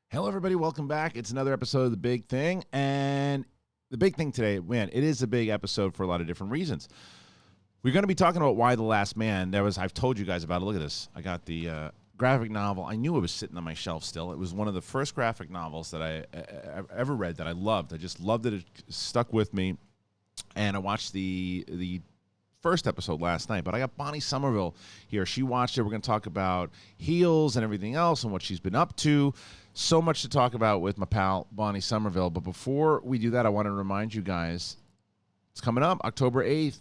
Hello, everybody. Welcome back. It's another episode of The Big Thing. And the big thing today, man, it is a big episode for a lot of different reasons. We're going to be talking about Why the Last Man. I've told you guys about it. Look at this. I got the graphic novel. I knew it was sitting on my shelf still. It was one of the first graphic novels that I ever read that I loved. I just loved it. It stuck with me. And I watched the first episode last night, but I got Bonnie Somerville here. She watched it. We're going to talk about Heels and everything else and what she's been up to. So much to talk about with my pal, Bonnie Somerville. But before we do that, I want to remind you guys, it's coming up October 8th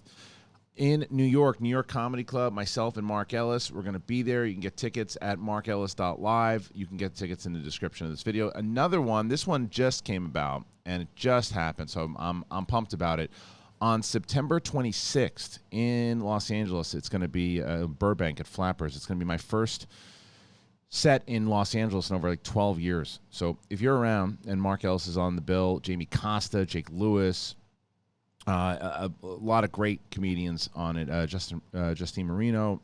in New York Comedy Club. Myself and Mark Ellis, we're going to be there. You can get tickets at markellis.live. You can get tickets in the description of this video. Another one, this one just came about, and it just happened, so I'm pumped about it. On September 26th in Los Angeles, it's going to be Burbank at Flappers. It's going to be my first set in Los Angeles in over like 12 years. So if you're around, and Mark Ellis is on the bill, Jamie Costa, Jake Lewis, a lot of great comedians on it. Justine Marino,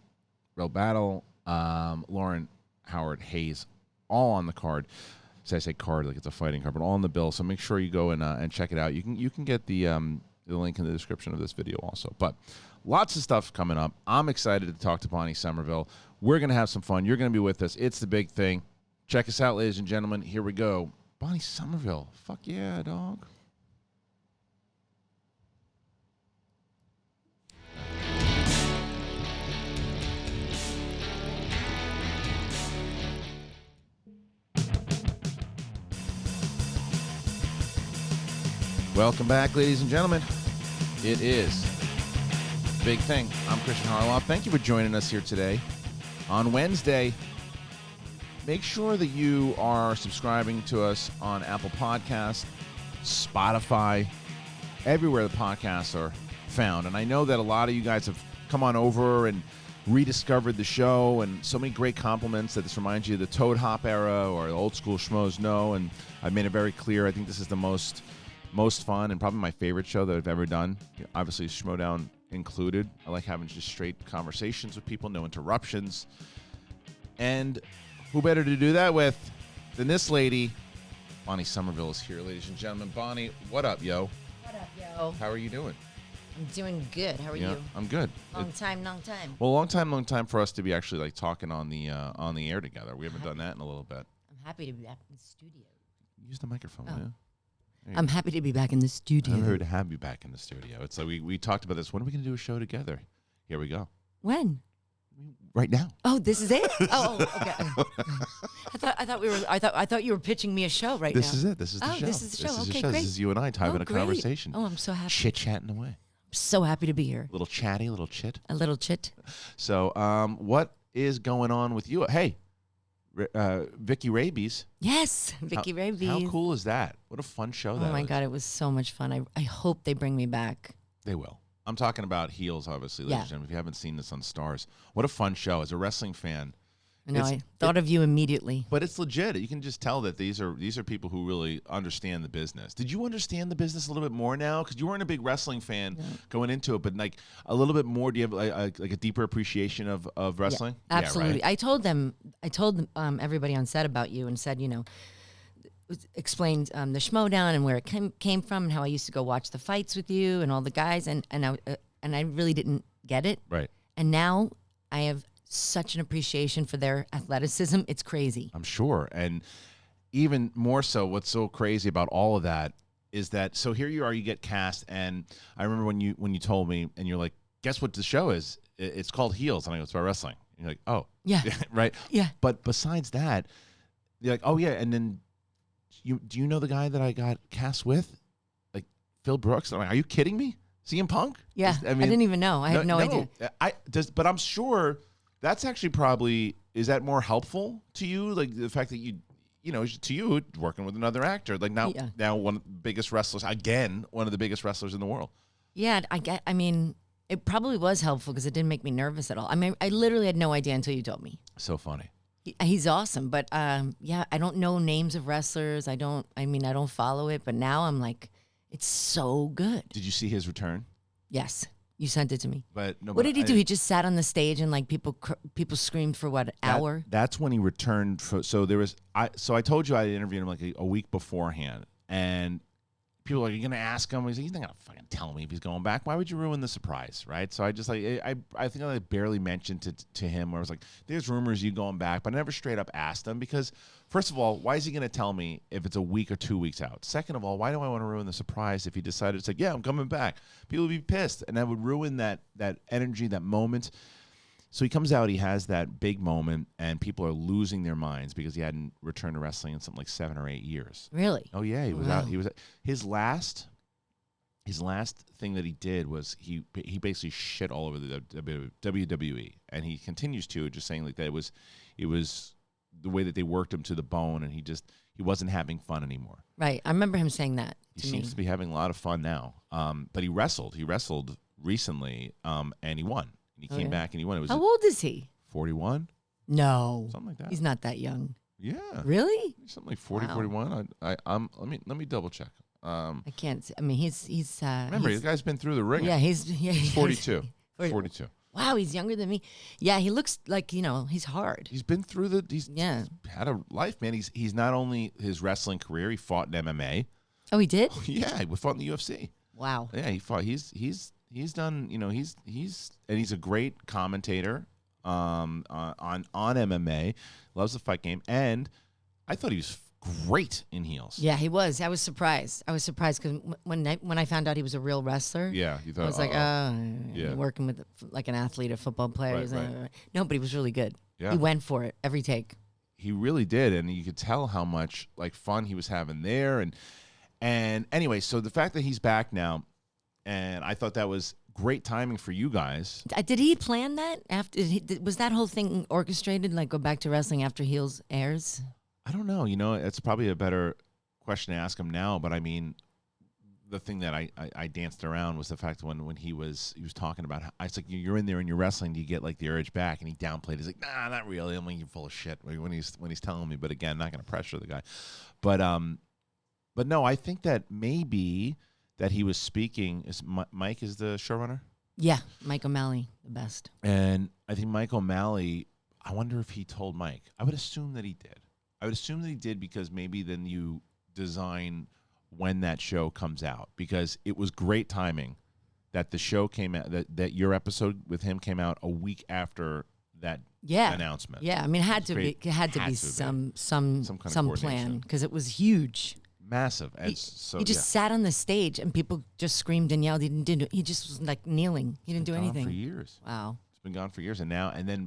Real Battle, Lauren Howard Hayes, all on the card. So I say card like it's a fighting card, but all on the bill. So make sure you go and check it out. You can get the link in the description of this video also. But lots of stuff coming up. I'm excited to talk to Bonnie Somerville. We're going to have some fun. You're going to be with us. It's The Big Thing. Check us out, ladies and gentlemen. Here we go. Bonnie Somerville. Fuck yeah, dog. Welcome back, ladies and gentlemen. It is Big Thing. I'm Kristian Harloff. Thank you for joining us here today. On Wednesday, make sure that you are subscribing to us on Apple Podcasts, Spotify, everywhere the podcasts are found. And I know that a lot of you guys have come on over and rediscovered the show, and so many great compliments that this reminds you of the Toad Hop era or the old school Schmoes Know. And I've made it very clear. I think this is the most fun and probably my favorite show that I've ever done. Obviously, Schmodown included. I like having just straight conversations with people, no interruptions. And who better to do that with than this lady? Bonnie Somerville is here, ladies and gentlemen. Bonnie, what up, yo? What up, yo? How are you doing? I'm doing good. How are you? I'm good. Long time. Well, long time for us to be actually like talking on the air together. We haven't done that in a little bit. I'm happy to be back in the studio. Use the microphone, will you? I'm happy to be back in the studio. I'm happy to have you back in the studio. It's like we talked about this. When are we going to do a show together? Here we go. When? Right now. Oh, this is it. Oh, okay. I thought you were pitching me a show right now. This is it. This is the show. This is the show. This is Okay, the show. great. This is you and I having a conversation. Oh, I'm so happy. Chit-chatting away. I'm so happy to be here. A little chatty, a little chit. A little chit. So, what is going on with you? Hey, Vicky Rabies. Yes, Vicky Rabies. How cool is that? What a fun show that was. Oh my God, it was so much fun. I hope they bring me back. They will. I'm talking about Heels, obviously, ladies and gentlemen. If you haven't seen this on Starz, what a fun show. As a wrestling fan, I thought of you immediately. But it's legit. You can just tell that these are people who really understand the business. Did you understand the business a little bit more now? Because you weren't a big wrestling fan going into it, but like a little bit more. Do you have like a deeper appreciation of wrestling? Yeah, absolutely. Yeah, right? I told everybody on set about you and said, explained the Schmodown and where it came from and how I used to go watch the fights with you and all the guys and I really didn't get it. Right. And now I have such an appreciation for their athleticism. It's crazy. I'm sure. And even more so, what's so crazy about all of that is that, so here you are, you get cast, and I remember when you told me, and you're like, guess what the show is? It's called Heels, and I go, it's about wrestling. And you're like, oh. Yeah. Right? Yeah. But besides that, you're like, oh yeah, and then do you know the guy that I got cast with? Like Phil Brooks? I'm like, are you kidding me? CMPUNK? Yeah. I didn't even know. I had no idea. But I'm sure that's actually probably, is that more helpful to you? Like the fact that to you, working with another actor, like now one of the biggest wrestlers, again, one of the biggest wrestlers in the world. Yeah, I mean, it probably was helpful because it didn't make me nervous at all. I mean, I literally had no idea until you told me. So funny. He's awesome, but I don't know names of wrestlers. I don't follow it, but now I'm like, it's so good. Did you see his return? Yes. You sent it to me. But no. What did he do? He just sat on the stage and like people screamed for what, hour? That's when he returned. So there was I told you I interviewed him like a week beforehand, and people were like, "Are you gonna ask him?" He's like, "He's not gonna fucking tell me if he's going back. Why would you ruin the surprise, right?" So I just like I think I barely mentioned to him where I was like, "There's rumors you going back," but I never straight up asked him because first of all, why is he gonna tell me if it's a week or 2 weeks out? Second of all, why do I want to ruin the surprise if he decided to say, "Yeah, I'm coming back"? People would be pissed, and that would ruin that energy, that moment. So he comes out, he has that big moment, and people are losing their minds because he hadn't returned to wrestling in something like 7 or 8 years. Really? Oh yeah, he was out. He was his last thing that he did was he basically shit all over the WWE, and he continues to, just saying like that it was the way that they worked him to the bone, and he wasn't having fun anymore. Right. I remember him saying that. He seems to be having a lot of fun now. But he wrestled recently, and he won. He came back and he won. It was How old is he? 41? No. Something like that. He's not that young. Yeah. Really? Something like 40, Wow. 41. Let me double check. I can't see. I mean, he's Remember, the guy's been through the ring. Yeah, he's 42. 42. Wow, he's younger than me. Yeah, he looks like, he's hard. He's been through he's had a life, man. He's not only his wrestling career, he fought in MMA. Oh, he did? Yeah, he fought in the UFC. Wow. Yeah, he fought. He's done, he's a great commentator on MMA, loves the fight game, and I thought he was great in heels. Yeah, he was. I was surprised. Because when I found out he was a real wrestler, Yeah, you thought I was like, yeah. working with like an athlete, a football player. Right. No, but he was really good. Yeah. He went for it every take. He really did, and you could tell how much like fun he was having there. And anyway, so the fact that he's back now, and I thought that was great timing for you guys. Did he plan that? Was that whole thing orchestrated, like go back to wrestling after Heels airs? I don't know. It's probably a better question to ask him now. But I mean, the thing that I danced around was the fact that when he was talking about, I was like, you're in there and you're wrestling, do you get like the urge back? And he downplayed. He's like, nah, not really. I'm like, you're full of shit when he's telling me. But again, not going to pressure the guy. But no, I think that maybe that he was speaking. Mike is the showrunner? Yeah, Mike O'Malley, the best. And I think Mike O'Malley, I wonder if he told Mike. I would assume that he did. Because maybe then you design when that show comes out, because it was great timing that the show came out, that your episode with him came out a week after that announcement. Yeah, I mean, it had to be some plan, because it was huge. Massive. He just sat on the stage and people just screamed and yelled. He just was like kneeling. He didn't do anything. For years. Wow. It's been gone for years,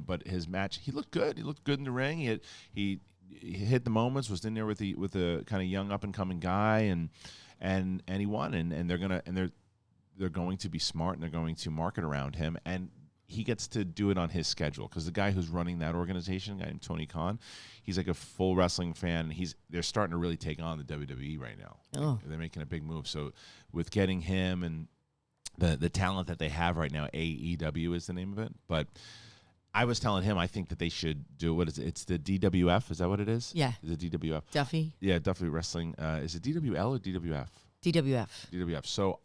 but his match, he looked good. He looked good in the ring. He hit the moments. Was in there with a kind of young up and coming guy, and he won. And they're going to be smart, and they're going to market around him, and he gets to do it on his schedule, because the guy who's running that organization, a guy named Tony Khan, he's like a full wrestling fan. They're starting to really take on the WWE right now. Oh. They're making a big move. So with getting him and the talent that they have right now, AEW is the name of it. But I was telling him I think that they should do, what is it? It's the DWF. Is that what it is? Yeah. The DWF. Duffy. Yeah, Duffy Wrestling. Is it DWL or DWF? DWF. DWF. So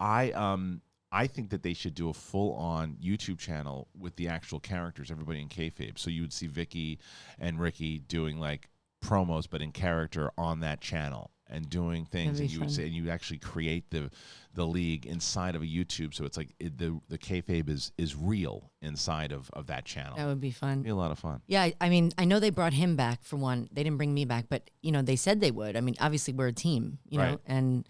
I think that they should do a full-on YouTube channel with the actual characters, everybody in kayfabe. So you would see Vicky and Ricky doing like promos, but in character on that channel and doing things. And you would say, and you actually create the league inside of a YouTube. So it's like the kayfabe is real inside of that channel. That would be fun. It'd be a lot of fun. Yeah, I mean, I know they brought him back for one. They didn't bring me back, but they said they would. I mean, obviously we're a team, Right. know, and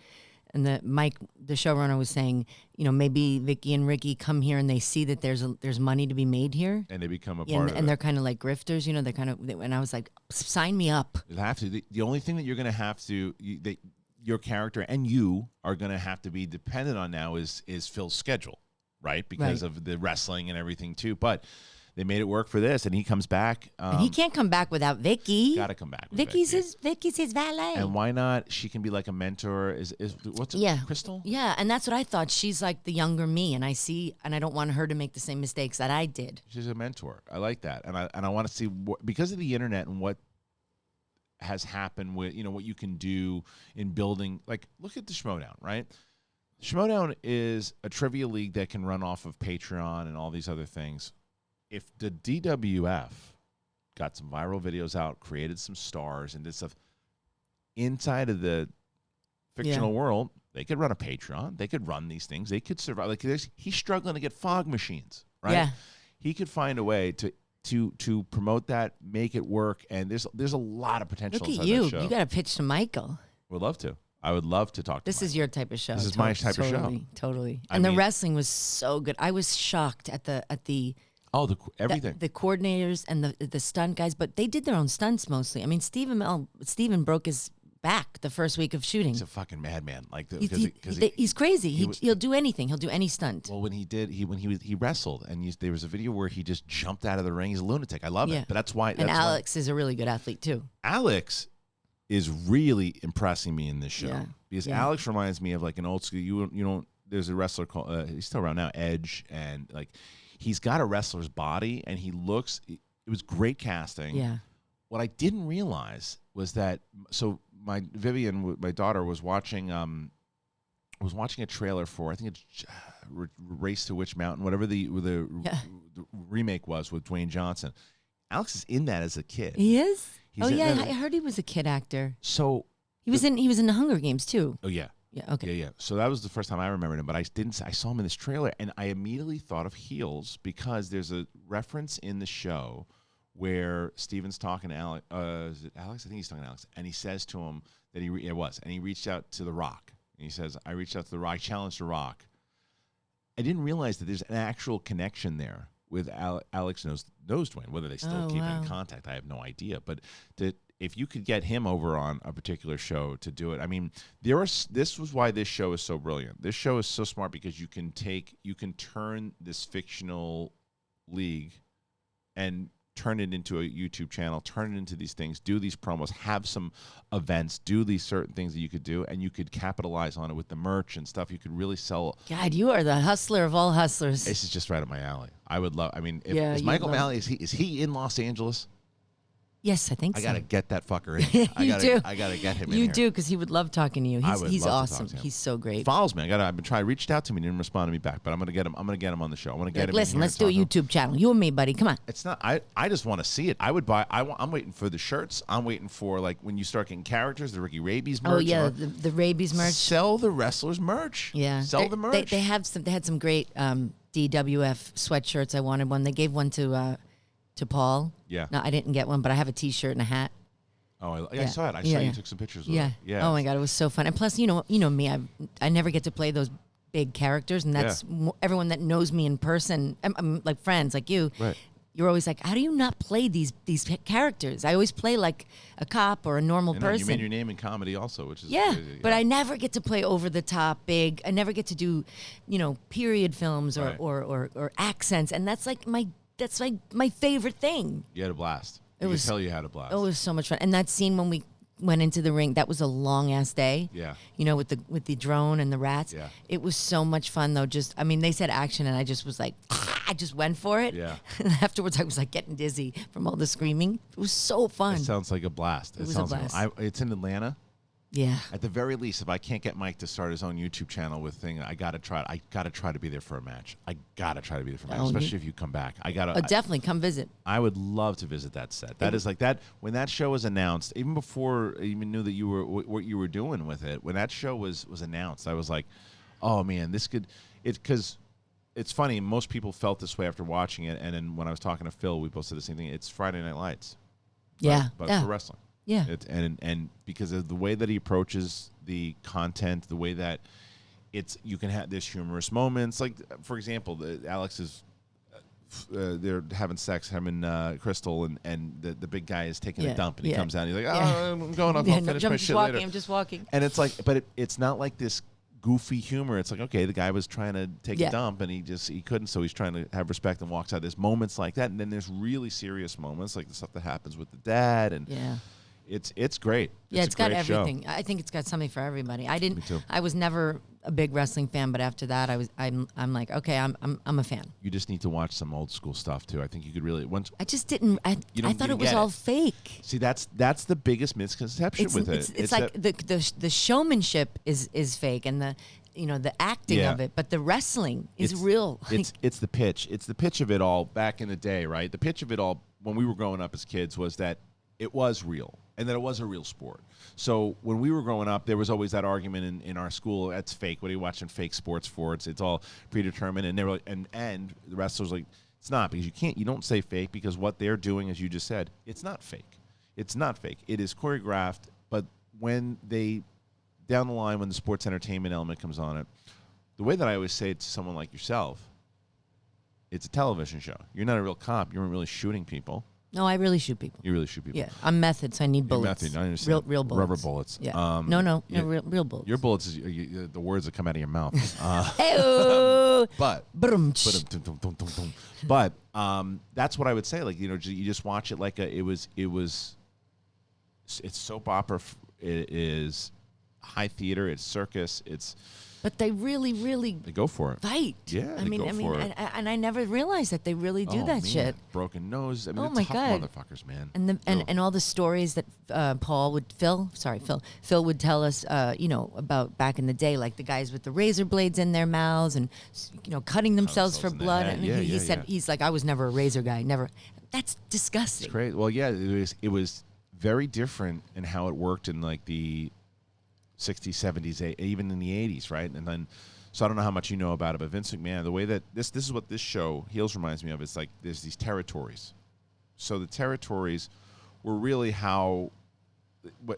Mike, the showrunner, was saying, maybe Vicky and Ricky come here and they see that there's money to be made here, And they become a part of it. and they're kind of like grifters, they're kind of. And I was like, sign me up. You'll have to. The only thing that you're going to have to, your character and you are going to have to be dependent on now is Phil's schedule, right? Because of the wrestling and everything too. But they made it work for this, and he comes back. And he can't come back without Vicky. Got to come back. With Vicky's his valet. And why not? She can be like a mentor. Is what's it? Yeah. Crystal? Yeah, and that's what I thought. She's like the younger me, and I don't want her to make the same mistakes that I did. She's a mentor. I like that, and I want to see because of the internet and what has happened with what you can do in building. Like, look at the Schmodown, right? Schmodown is a trivia league that can run off of Patreon and all these other things. If the DWF got some viral videos out, created some stars and did stuff inside of the fictional world, they could run a Patreon. They could run these things. They could survive. Like he's struggling to get fog machines, right? Yeah. He could find a way to promote that, make it work, and there's a lot of potential. Look at inside you. that show. You got to pitch to Michael. Would love to. I would love to talk to This Mike. is your type of show. This is my type of show. Totally. I And the mean- wrestling was so good. I was shocked at the everything. the coordinators and the stunt guys, but they did their own stunts mostly. I mean, Steven broke his back the first week of shooting. He's a fucking madman. Like He's crazy. He'll do anything. He'll do any stunt. Well, when he wrestled, and there was a video where he just jumped out of the ring. He's a lunatic. I love it. But that's why. And Alex is a really good athlete too. Alex is really impressing me in this show because Yeah. Alex reminds me of like an old school. You know, there's a wrestler called he's still around now, Edge, and like he's got a wrestler's body, and he looks. It was great casting. Yeah. What I didn't realize was that my Vivian, my daughter, was watching a trailer for, I think it's Race to Witch Mountain, whatever the remake was with Dwayne Johnson. Alex is in that as a kid. He is. He's I heard he was a kid actor. So He was in the Hunger Games too. oh yeah. Yeah. Okay. Yeah. So that was the first time I remembered him, but I saw him in this trailer, and I immediately thought of Heels because there's a reference in the show where Steven's talking to Alex. Is it Alex? I think he's talking to Alex, and he says to him that he reached out to The Rock, and he says, "I reached out to The Rock, I challenged The Rock." I didn't realize that there's an actual connection there with Alex knows Dwayne. Whether they still keep in contact, I have no idea. But if you could get him over on a particular show to do it, I mean, this was why this show is so brilliant. This show is so smart because you can turn this fictional league and turn it into a YouTube channel, turn it into these things, do these promos, have some events, do these certain things that you could do, and you could capitalize on it with the merch and stuff. You could really sell. God, you are the hustler of all hustlers. This is just right up my alley. I would love. I mean, is you'd Michael love- Malley? Is he in Los Angeles? Yes, I think I so. gotta get that fucker in. I gotta get him in You here. do, because he would love talking to you. I would He's love to awesome. talk to him. He's so great. He follows me. I've been trying. Reached out to me, didn't respond to me back. But I'm gonna get him. I'm gonna get him on the show. I want to get him. Listen, in here let's and do a talk to him. YouTube channel. You and me, buddy. Come on. It's not. I just want to see it. I would buy. I'm waiting for the shirts. I'm waiting for like when you start getting characters, the Ricky Rabies merch. Oh yeah, the rabies merch. Sell the wrestlers merch. Yeah, Sell the merch. They had some great DWF sweatshirts. I wanted one. They gave one to Paul. Yeah. No, I didn't get one, but I have a T-shirt and a hat. Oh, I saw it. I saw Yeah, you yeah. took some pictures with Yeah. it. Yeah. Oh my God, it was so fun. And plus, you know me. I never get to play those big characters, and that's everyone that knows me in person. I'm like friends, like you. Right. You're always like, how do you not play these characters? I always play like a cop or a normal You person. made your name in comedy also, which is Yeah, crazy. but I never get to play over the top big. I never get to do, period films or Right. or accents, and that's like my favorite thing. You had a blast. It I was- can tell you had a blast. It was so much fun, and that scene when we went into the ring, that was a long ass day. Yeah. with the drone and the rats. Yeah. It was so much fun though. They said action, and I just was like, I just went for it. Yeah. And afterwards, I was like getting dizzy from all the screaming. It was so fun. It sounds like a blast. It was a sounds blast. Like, it's in Atlanta. Yeah. At the very least, if I can't get Mike to start his own YouTube channel with thing, I gotta try. I gotta try to be there for a match. I gotta try to be there for a match, Oh, especially if you come back. Definitely come visit. I would love to visit that set. That is like that when that show was announced. Even before I even knew that you were what you were doing with it. When that show was announced, I was like, oh man, this could. Because it's funny. Most people felt this way after watching it. And then when I was talking to Phil, we both said the same thing. It's Friday Night Lights. Yeah. But yeah. for wrestling. Yeah. And because of the way that he approaches the content, the way that you can have this humorous moments. Like, for example, Alex is they're having sex, him and Crystal, and the big guy is taking a dump, and he comes out, and he's like, oh, I'm going off, I'll finish my shit later. I'm just walking. And it's like, but it's not like this goofy humor. It's like, okay, the guy was trying to take a dump, and he couldn't, so he's trying to have respect and walks out. There's moments like that, and then there's really serious moments, like the stuff that happens with the dad, and it's great. It's got a great everything. show. I think it's got something for everybody. Me too. I was never a big wrestling fan, but after that, I'm like, okay, I'm a fan. You just need to watch some old school stuff too. I think you could really I just didn't. I thought it was all fake. See, that's the biggest misconception with it. It's like the showmanship is fake, and the acting Yeah. of it, but the wrestling is real. It's the pitch. It's the pitch of it all back in the day, right? The pitch of it all when we were growing up as kids was that it was real and that it was a real sport. So when we were growing up, there was always that argument in our school, that's fake. What are you watching fake sports for? It's all predetermined. And they were and the wrestlers like, it's not, because you don't say fake, because what they're doing, as you just said, it's not fake. It's not fake. It is choreographed, but when they, down the line, when the sports entertainment element comes on it, the way that I always say it to someone like yourself, it's a television show. You're not a real cop. You weren't really shooting people. No, I really shoot people. You really shoot people. Yeah, I'm method, so I need bullets. Method, I understand. Real bullets. Rubber bullets. Yeah. Real bullets. Your bullets is the words that come out of your mouth. Hey-oh. But that's what I would say. Like, you just watch it like it's soap opera. It is high theater. It's circus. But they really They go for it. fight. Yeah, I mean, and I never realized that they really do that shit. Broken nose. I mean, Oh they're my tough God. motherfuckers, man. And all the stories that Phil would tell us, about back in the day, like the guys with the razor blades in their mouths and, cutting themselves for in the blood. head. And Yeah, he said, yeah. he's like, I was never a razor guy. Never. That's disgusting. It's great. Well, yeah, it was very different in how it worked in like the 60s, 70s, even in the 80s, right? And then, so I don't know how much you know about it, but Vince McMahon, the way that this is what this show, Heels, reminds me of, it's like there's these territories. So the territories were really how,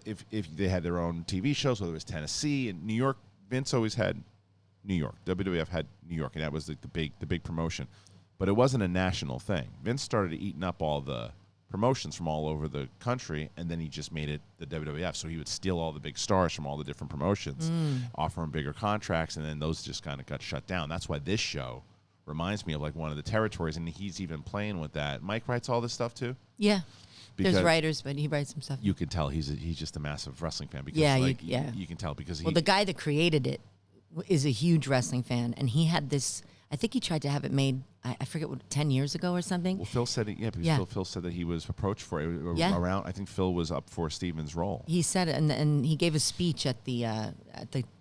if they had their own TV shows, whether it was Tennessee and New York, Vince always had New York. WWF had New York, and that was the big promotion. But it wasn't a national thing. Vince started eating up all the promotions from all over the country, and then he just made it the WWF. So he would steal all the big stars from all the different promotions, offer them bigger contracts, and then those just kind of got shut down. That's why this show reminds me of like one of the territories, and he's even playing with that. Mike writes all this stuff too? Yeah. Because there's writers, but he writes some stuff. You can tell he's just a massive wrestling fan. Because you can tell because the guy that created it is a huge wrestling fan, and he had this. I think he tried to have it made. I forget what 10 years ago or something. Well, Phil said it. Yeah, because Phil said that he was approached for it around. I think Phil was up for Steven's role. He said it, and he gave a speech at the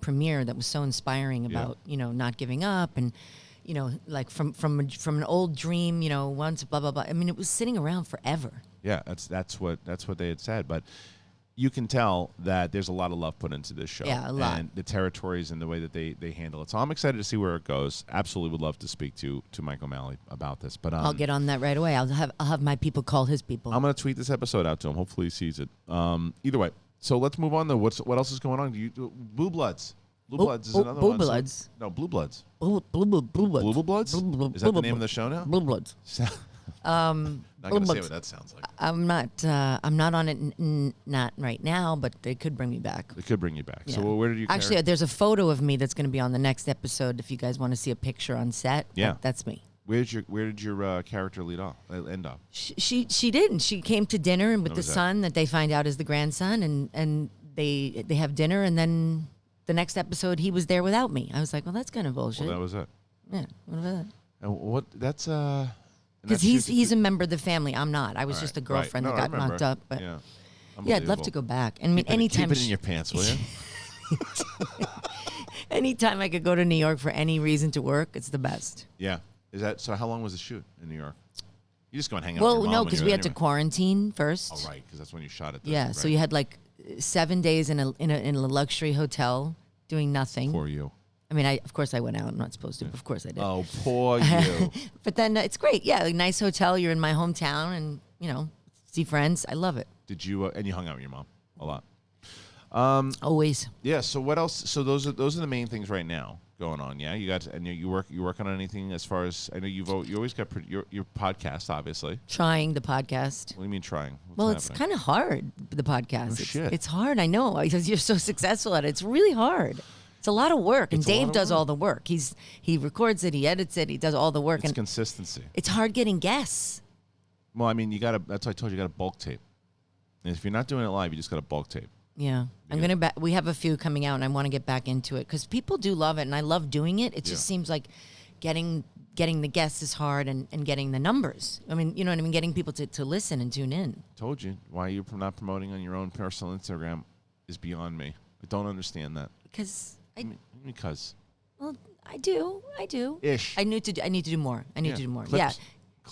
premiere that was so inspiring about not giving up and like from an old dream once blah blah blah. I mean, it was sitting around forever. Yeah, that's what they had said, but you can tell that there's a lot of love put into this show. Yeah, a lot. And the territories and the way that they handle it. So I'm excited to see where it goes. Absolutely would love to speak to Mike O'Malley about this. But I'll get on that right away. I'll have my people call his people. I'm going to tweet this episode out to him. Hopefully he sees it. Either way. So let's move on to what else is going on. Blue Bloods. Blue Bloods is another one. Blue Bloods. No, Blue Bloods. Blue Bloods. Blue Bloods? Is that the name of the show now? Blue Bloods. Not going to say what that sounds like. I'm not on it not right now, but they could bring me back. It could bring you back. Yeah. So where did you Actually, there's a photo of me that's going to be on the next episode. If you guys want to see a picture on set, yeah, that's me. Where did your character end up? She didn't. She came to dinner with the son that they find out is the grandson, and they have dinner, and then the next episode he was there without me. I was like, well, that's kind of bullshit. Well, that was it. Yeah, what about that? And what? That's because he's a member of the family. I'm not. I was just a girlfriend that got knocked up. But yeah, I'd love to go back. I mean, anytime. Keep it in your pants, will you? Anytime I could go to New York for any reason to work, it's the best. Yeah. Is that so? How long was the shoot in New York? You just go and hang out. Well, no, because we had to quarantine first. Oh, right, because that's when you shot it. Yeah, right. so you had like 7 days in a luxury hotel doing nothing. For you. I mean, of course I went out. I'm not supposed to, but of course I did. Oh, poor you. But then it's great. Yeah, a nice hotel. You're in my hometown, and see friends. I love it. Did you? And you hung out with your mom a lot. Always. Yeah. So what else? So those are the main things right now going on. Yeah. You working on anything as far as I know? You always got your podcast, obviously. Trying the podcast. What do you mean trying? It's kind of hard. The podcast. Oh, shit. It's hard. I know because you're so successful at it. It's really hard. It's a lot of work, and Dave does all the work. He records it, he edits it, he does all the work. It's and consistency. It's hard getting guests. Well, I mean, that's why I told you, you got to bulk tape. And if you're not doing it live, you just got to bulk tape. Yeah, we have a few coming out, and I want to get back into it because people do love it, and I love doing it. It just seems like getting the guests is hard, and getting the numbers. I mean, you know what I mean? Getting people to listen and tune in. Told you why you're not promoting on your own personal Instagram is beyond me. I don't understand that. Because Well, I do. Ish. I need to do more. I need to do more. Clips.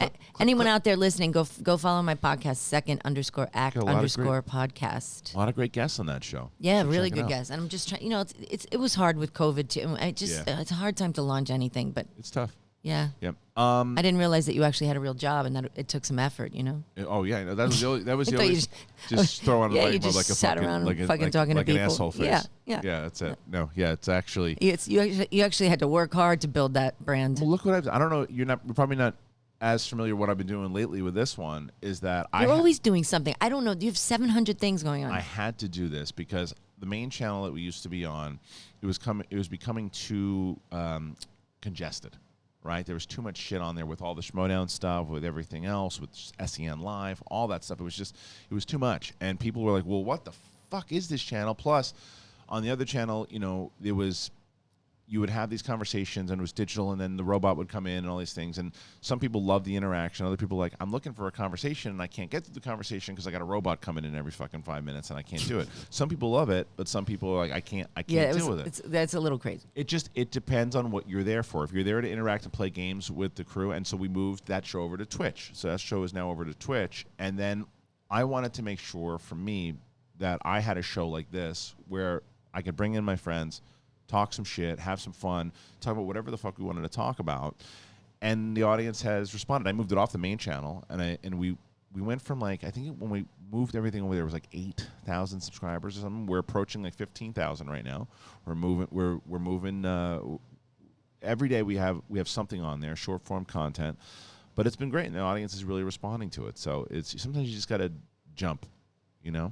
Yeah. Anyone out there listening, go follow my podcast, second_act_podcast. A lot of great guests on that show. Yeah, So really check it good out. guests. And I'm just trying. It was hard with COVID too. It's a hard time to launch anything, but It's tough. yeah. Yep. I didn't realize that you actually had a real job and that it took some effort. Oh yeah, no, that was the only. That was I the thought only. you Just throw on Yeah, you like, just like a sat fucking, around like a, fucking like, talking to like an people. asshole face. Yeah. Yeah, that's it. No, yeah, it's actually. You actually had to work hard to build that brand. Well, look what I don't know. You're probably not as familiar with what I've been doing lately with this one. Is that You're always doing something. I don't know. You have 700 things going on. I had to do this because the main channel that we used to be on, it was becoming too congested. Right, there was too much shit on there with all the Schmodown stuff, with everything else, with SEN Live, all that stuff. It was too much, and people were like, "Well, what the fuck is this channel?" Plus, on the other channel, you would have these conversations, and it was digital, and then the robot would come in and all these things. And some people love the interaction. Other people are like, I'm looking for a conversation, and I can't get to the conversation because I got a robot coming in every fucking 5 minutes, and I can't do it. Some people love it, but some people are like, I can't deal with it. That's a little crazy. It depends on what you're there for. If you're there to interact and play games with the crew, and so we moved that show over to Twitch. So that show is now over to Twitch, and then I wanted to make sure for me that I had a show like this where I could bring in my friends, talk some shit, have some fun, talk about whatever the fuck we wanted to talk about. And the audience has responded. I moved it off the main channel, and we went from I think when we moved everything over there, it was 8,000 subscribers or something. We're approaching 15,000 right now. We're moving every day we have something on there, short form content. But it's been great, and the audience is really responding to it. So sometimes you just got to jump,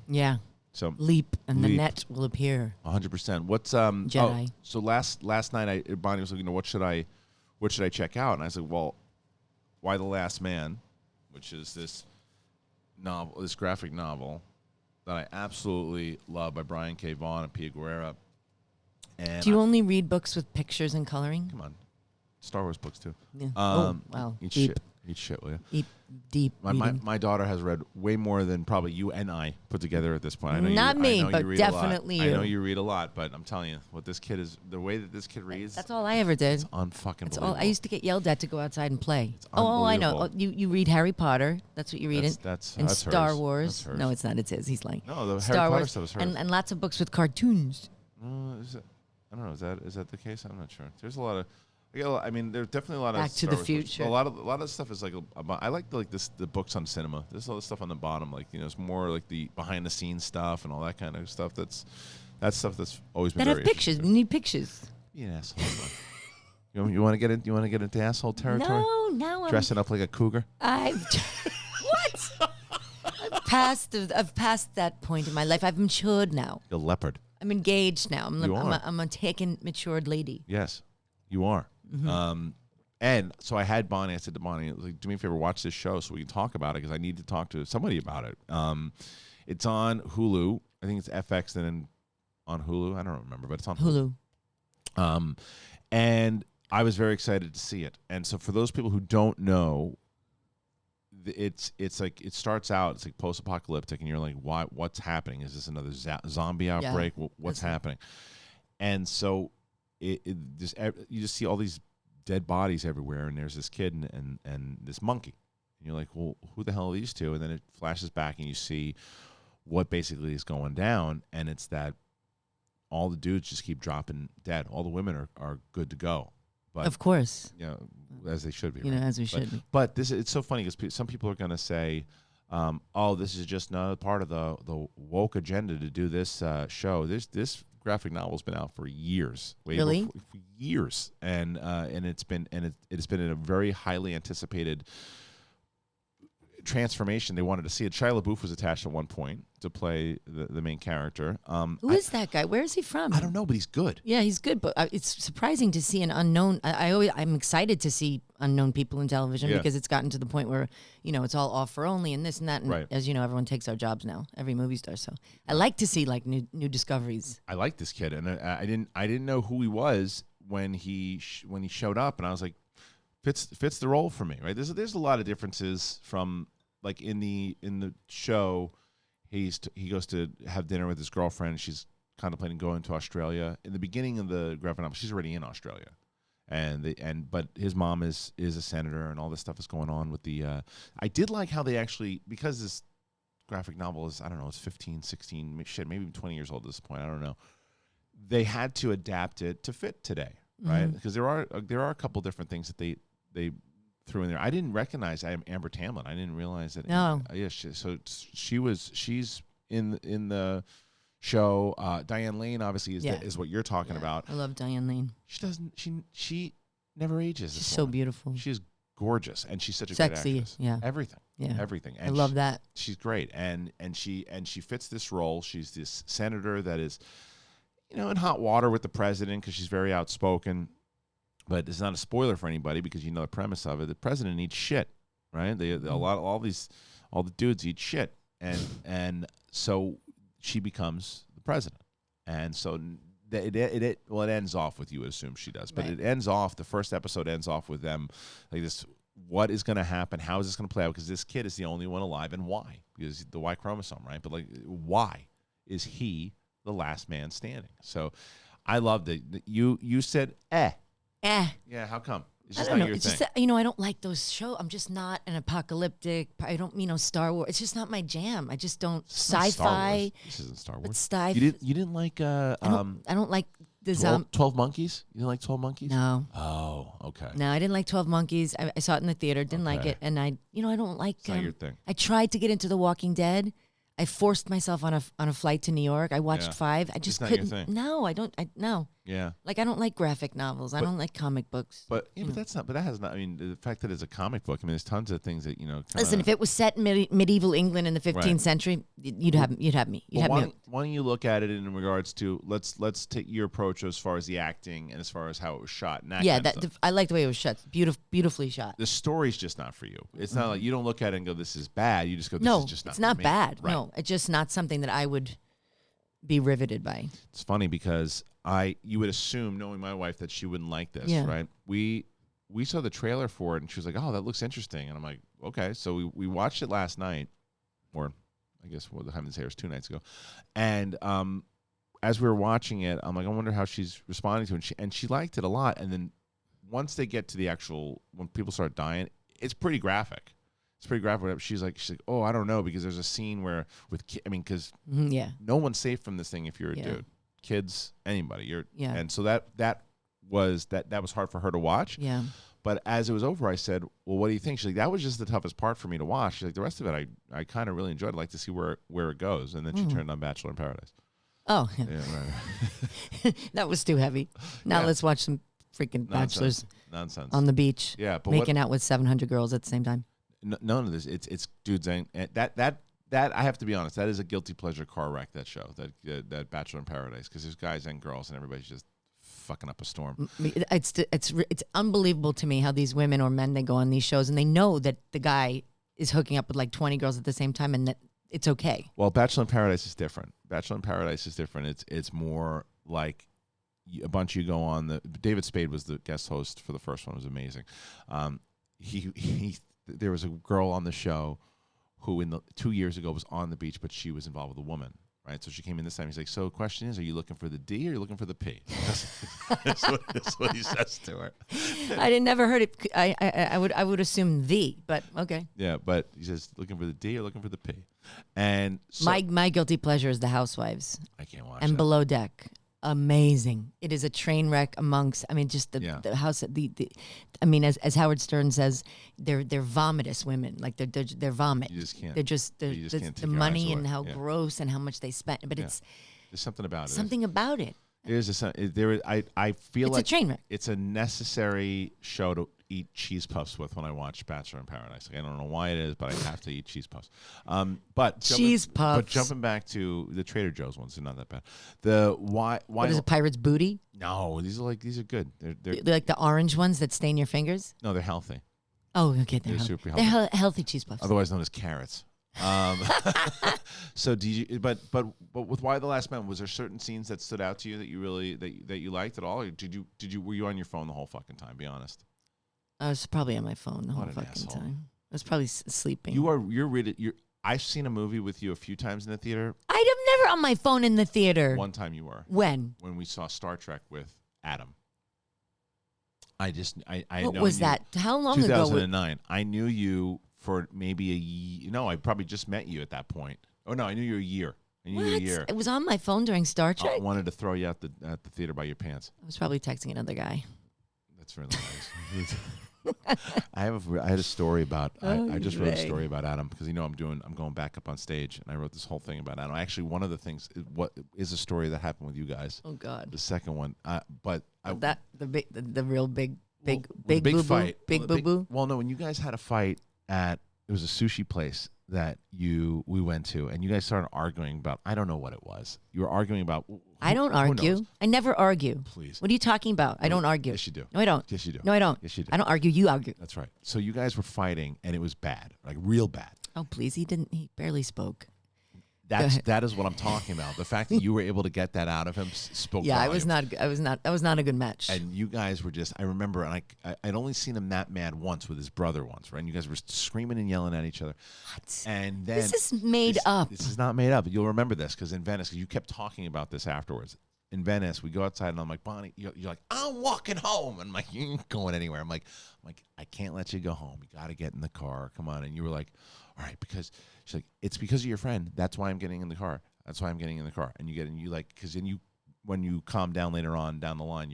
Yeah. So leap, and the net will appear. 100%. What's Jedi? So last night, Bonnie was like, what should I check out? And I said, well, Why the Last Man, which is this graphic novel that I absolutely love by Brian K. Vaughan and Pia Guerrera. And do you only read books with pictures and coloring? Come on, Star Wars books too. Yeah. Wow. Eat shit, will you? Deep. My daughter has read way more than probably you and I put together at this point. I know Not me, but you read definitely a lot. you. I know you read a lot, but I'm telling you, the way that this kid reads. That's all I ever did. It's unfucking That's believable. all. I used to get yelled at to go outside and play. It's I know. unbelievable. You read Harry Potter. That's what you read. That's Star hers. Wars. That's hers. No, it's not. It's his. He's lying. No, the Star Harry Potter Wars stuff is hers. and lots of books with cartoons. I don't know. Is that the case? I'm not sure. There's a lot of. I mean, there's definitely a lot of Back to Star the Wars Future. books. A lot of stuff is I like the books on cinema. There's all this stuff on the bottom, it's more like the behind the scenes stuff and all that kind of stuff. That's stuff that's always been That very have pictures. interesting. You need pictures. Be an asshole. You want to get in? You want to get into asshole territory? No, now I'm Dressing up like a cougar. what? I've passed that point in my life. I've matured now. You're a leopard. I'm engaged now. I'm a taken, matured lady. Yes, you are. Mm-hmm. And so I had Bonnie. I said to Bonnie, do me a favor, watch this show so we can talk about it because I need to talk to somebody about it. It's on Hulu. I think it's FX and on Hulu. I don't remember, but it's on Hulu. And I was very excited to see it. And so for those people who don't know, it's like it starts out. It's like post-apocalyptic, and you're like, "Why? What's happening? Is this another zombie outbreak? Yeah, what's happening?" And so you just see all these dead bodies everywhere, and there's this kid and this monkey, and you're like, "Well, who the hell are these two?" And then it flashes back, and you see what basically is going down, and it's that all the dudes just keep dropping dead. All the women are good to go. But, of course. As they should be. Right? As we should be. But it's so funny because some people are going to say, "Oh, this is just another part of the woke agenda to do this show." This graphic novel's been out for years, really, for years, and it's been in a very highly anticipated transformation. They wanted to see it. Shia LaBeouf was attached at one point to play the main character. Who is that guy? Where is he from? I don't know, but he's good. Yeah, he's good. But it's surprising to see an unknown. I'm excited to see unknown people in television because it's gotten to the point where it's all offer only and this and that. And right. As you know, everyone takes our jobs now. Every movie star. So I like to see new discoveries. I like this kid, and I didn't know who he was when he showed up, and I was like, fits the role for me, right? There's a lot of differences from in the show. He goes to have dinner with his girlfriend. She's contemplating going to Australia. In the beginning of the graphic novel, she's already in Australia. But his mom is a senator, and all this stuff is going on with the. I did like how they actually, because this graphic novel is, I don't know, it's 15, 16, shit, maybe even 20 years old at this point. I don't know. They had to adapt it to fit today, right? Because there are a couple different things that they threw in there. I didn't recognize Amber Tamblyn. I didn't realize that. No. She's in the show. Diane Lane obviously is what you're talking about. I love Diane Lane. She never ages. She's so beautiful. She's gorgeous, and she's such a sexy. great actress. Yeah, everything. Yeah, everything. And I love that. She's great, and she fits this role. She's this senator that is, in hot water with the president because she's very outspoken. But it's not a spoiler for anybody because you know the premise of it. The president eats shit, right? All the dudes eat shit, and so she becomes the president, and so it ends off with, you would assume she does, but right. It ends off. The first episode ends off with them like this. What is going to happen? How is this going to play out? Because this kid is the only one alive, and why? Because the Y chromosome, right? But why is he the last man standing? So I loved it. You said Yeah, how come? It's just not your it's thing. just that, I don't like those shows. I'm just not an apocalyptic. I don't Star Wars. It's just not my jam. I just don't sci-fi. This isn't Star Wars. But sci-fi. You didn't like I don't like the 12 Monkeys? You didn't like 12 Monkeys? No. Oh, okay. No, I didn't like 12 Monkeys. I saw it in the theater. Didn't like it, and I don't like. It's not your thing. I tried to get into The Walking Dead. I forced myself on a flight to New York. I watched 5. I just couldn't. No, I don't. No. Yeah. Like I don't like graphic novels. I don't like comic books. But that's not. But that has not. I mean, the fact that it's a comic book. I mean, there's tons of things that Listen, if it was set in medieval England in the 15th century, you'd have me. Why don't you look at it in regards to let's take your approach as far as the acting and as far as how it was shot. And I like the way it was shot. Beautifully shot. The story's just not for you. It's not like you don't look at it and go, "This is bad." You just go, "This is just not." It's not for me. bad. Right. No, it's just not something that I would be riveted by. It's funny because you would assume, knowing my wife, that she wouldn't like this, right? We saw the trailer for it, and she was like, "Oh, that looks interesting," and I'm like, "Okay." So we watched it last night, or I guess the time to say it was 2 nights ago, and as we were watching it, I'm like, I wonder how she's responding to it, and she liked it a lot. And then once they get to the actual, when people start dying, it's pretty graphic. It's pretty graphic. She's like, "Oh, I don't know," because there's a scene where because no one's safe from this thing if you're a dude, kids, anybody. And so that was hard for her to watch. Yeah. But as it was over, I said, "Well, what do you think?" She's like, "That was just the toughest part for me to watch." She's like, "The rest of it, I kind of really enjoyed. I'd like to see where it goes." And then she turned on Bachelor in Paradise. Oh, yeah, right. That was too heavy. Now let's watch some freaking bachelors on the beach. Yeah, but making out with 700 girls at the same time. None of this. It's dudes and that I have to be honest. That is a guilty pleasure car wreck. That show, that Bachelor in Paradise, because there's guys and girls and everybody's just fucking up a storm. It's unbelievable to me how these women or men, they go on these shows and they know that the guy is hooking up with like 20 girls at the same time and that it's okay. Well, Bachelor in Paradise is different. It's more like a bunch of you go on. David Spade was the guest host for the first one. It was amazing. There was a girl on the show who 2 years ago was on the beach, but she was involved with a woman, right? So she came in this time. He's like, "So the question is, are you looking for the D or are you looking for the P?" That's what he says to her. I never heard it. I would assume the, but okay. Yeah, but he says, "Looking for the D or looking for the P?" And so, my guilty pleasure is The Housewives. I can't watch and that. Below Deck. Amazing. It is a train wreck amongst. I mean, just the house. I mean, as Howard Stern says, they're vomitous women. Like they're vomit. You just can't. They're just the money and how gross and how much they spent. But there's something about it. Something about it. I feel like it's a train wreck. It's a necessary show to eat cheese puffs with when I watch Bachelor in Paradise. Like, I don't know why it is, but I have to eat cheese puffs. But jumping back to the Trader Joe's ones, they're not that bad. What is it, Pirate's Booty? No, these are good. They're like the orange ones that stain your fingers. No, they're healthy. Oh, okay, they're super healthy. They're healthy cheese puffs, otherwise known as carrots. So but with Why the Last Man, was there certain scenes that stood out to you that you really that you liked at all, or were you on your phone the whole fucking time? Be honest. I was probably on my phone the whole fucking time. I was probably sleeping. I've seen a movie with you a few times in the theater. on my phone in the theater. One time you were. When? When we saw Star Trek with Adam. I what was that? How long 2009. ago? I knew you for maybe a year. No, I probably just met you at that point. Oh no, I knew you a year. I knew you a year. It was on my phone during Star Trek. I wanted to throw you out at the theater by your pants. I was probably texting another guy. That's really nice. I had a story about. I just wrote a story about Adam because I'm going back up on stage, and I wrote this whole thing about Adam. Actually, one of the things is a story that happened with you guys. Oh God. The second one, the real big fight, big boo boo. Well, no, when you guys had a fight it was a sushi place that we went to, and you guys started arguing about. I don't know what it was. You were arguing about. I don't argue. I never argue. Please. What are you talking about? I don't argue. Yes, you do. No, I don't. Yes, you do. No, I don't. Yes, you do. I don't argue. You argue. That's right. So you guys were fighting, and it was bad, like real bad. Oh, please. He barely spoke. That is what I'm talking about. The fact that you were able to get that out of him spoke. Yeah, volumes. I was not a good match. And you guys were just. I remember, and I'd only seen him that mad once with his brother once, right? And you guys were screaming and yelling at each other. What? And then this is made up. This is not made up. You'll remember this because in Venice, you kept talking about this afterwards. In Venice, we go outside, and I'm like, Bonnie, you're like, I'm walking home, and I'm like, you ain't going anywhere. I'm like, I can't let you go home. You got to get in the car. Come on. And you were like, all right, because she's like, it's because of your friend. That's why I'm getting in the car. That's why I'm getting in the car. And you like, because then when you calm down later on down the line,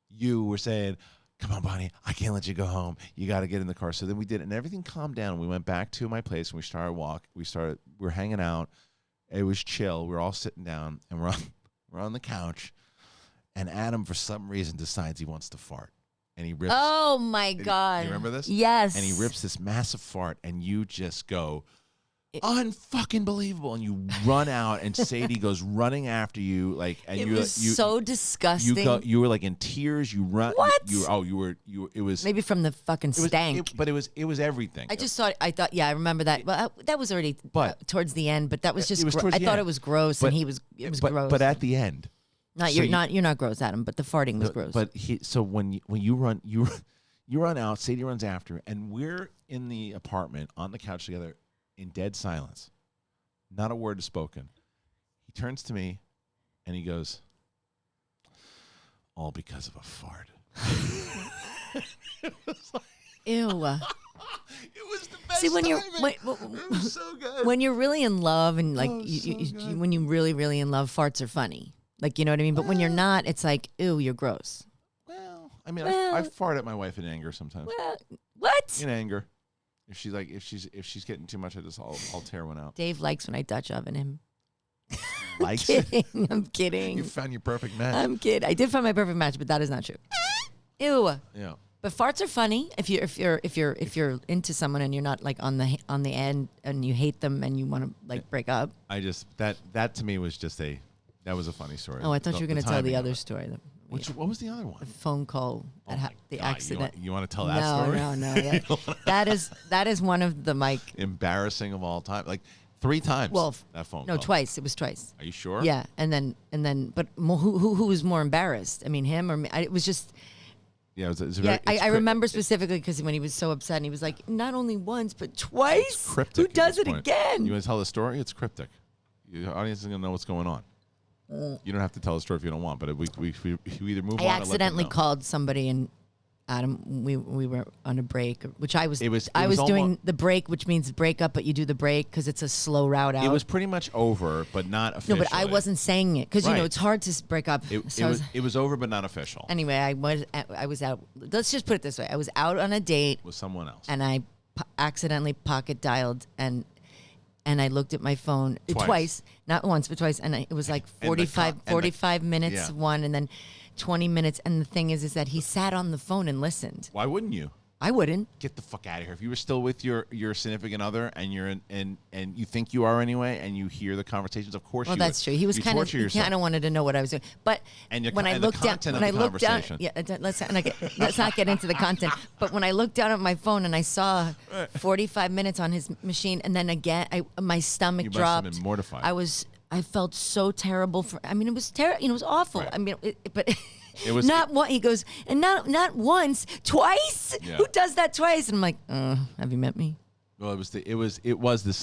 you were saying, come on, Bonnie, I can't let you go home. You got to get in the car. So then we did it, and everything calmed down. We went back to my place, and we started we're hanging out. It was chill. We're all sitting down, and we're on the couch, and Adam, for some reason, decides he wants to fart. And he rips. Oh, my God. You remember this? Yes. And he rips this massive fart, and you just go, unfucking believable. And you run out, and Sadie goes running after you. And it was so disgusting. You were like in tears. You run. What? It was. Maybe from the fucking stank. But it was everything. I thought, yeah, I remember that. Well, that was already towards the end, but that was just, I thought it was gross, and it was gross. But at the end. You're not gross, Adam, but the farting was gross. But when you run, you run out. Sadie runs after, and we're in the apartment on the couch together in dead silence. Not a word is spoken. He turns to me, and he goes, "All because of a fart." It was like, ew. It was the best. See, when it was so good. When you're really in love, and when you really, really in love, farts are funny. Like, you know what I mean? But when you're not, it's like, ew, you're gross. Well, I mean, I fart at my wife in anger sometimes. Well, what? In anger. If she's getting too much, I'll tear one out. Dave likes when I Dutch oven him. Likes it? I'm I'm kidding. You found your perfect match. I'm kidding. I did find my perfect match, but that is not true. Ew. Yeah. But farts are funny if you're into someone and you're not like on the end and you hate them and you want to break up. That to me was just that was a funny story. Oh, I thought you were going to tell the other story. What was the other one? The phone call, the accident. You want to tell that story? No. That is one of the embarrassing of all time. Like 3 times. Well, that phone no, call. twice. It was twice. Are you sure? Yeah, and then, but who was more embarrassed? I mean, him or me? It was just. Yeah, I remember specifically because when he was so upset, and he was like, not only once but twice. It's cryptic. Who does it again? You want to tell the story? It's cryptic. Your audience is going to know what's going on. You don't have to tell the story if you don't want, but we either move on. I accidentally called somebody, and Adam, we were on a break, which I was doing the break, which means break up, but you do the break because it's a slow route out. It was pretty much over, but not officially. No, but I wasn't saying it because it's hard to break up. It was over, but not official. Anyway, I was out. Let's just put it this way: I was out on a date with someone else, and I accidentally pocket dialed and I looked at my phone twice, not once, but twice. And it was like 45 minutes, one, and then 20 minutes. And the thing is that he sat on the phone and listened. Why wouldn't you? I wouldn't. Get the fuck out of here. If you were still with your significant other and you're and you think you are anyway, and you hear the conversations, of course. Well, that's true. He was kind of wanted to know what I was doing. But when I looked down, let's not get into the content. But when I looked down at my phone and I saw 45 minutes on his machine, and then again, my stomach dropped. You must have been mortified. I felt so terrible it was terrible. It was awful. Right. I mean, but. It was not one. He goes, and not once, twice. Yeah. Who does that twice? And I'm like, have you met me? Well, it was the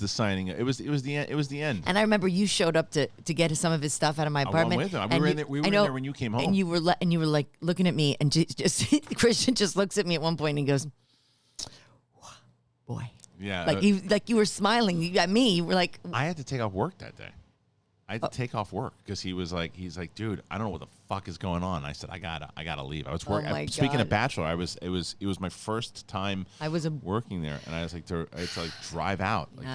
signing. It was the end. And I remember you showed up to get some of his stuff out of my apartment. I went with him. We were in there when you came home. And you were like looking at me, and just Kristian just looks at me at one point and he goes, "Boy." Yeah. Like you were smiling at me. You were like, I had to take off work that day. I had to take off work because he's like, dude, I don't know what the fuck is going on. I said, I gotta leave. I was working. Oh my Speaking God. of Bachelor, it was my first time working there, and I was like, I had to drive out. Like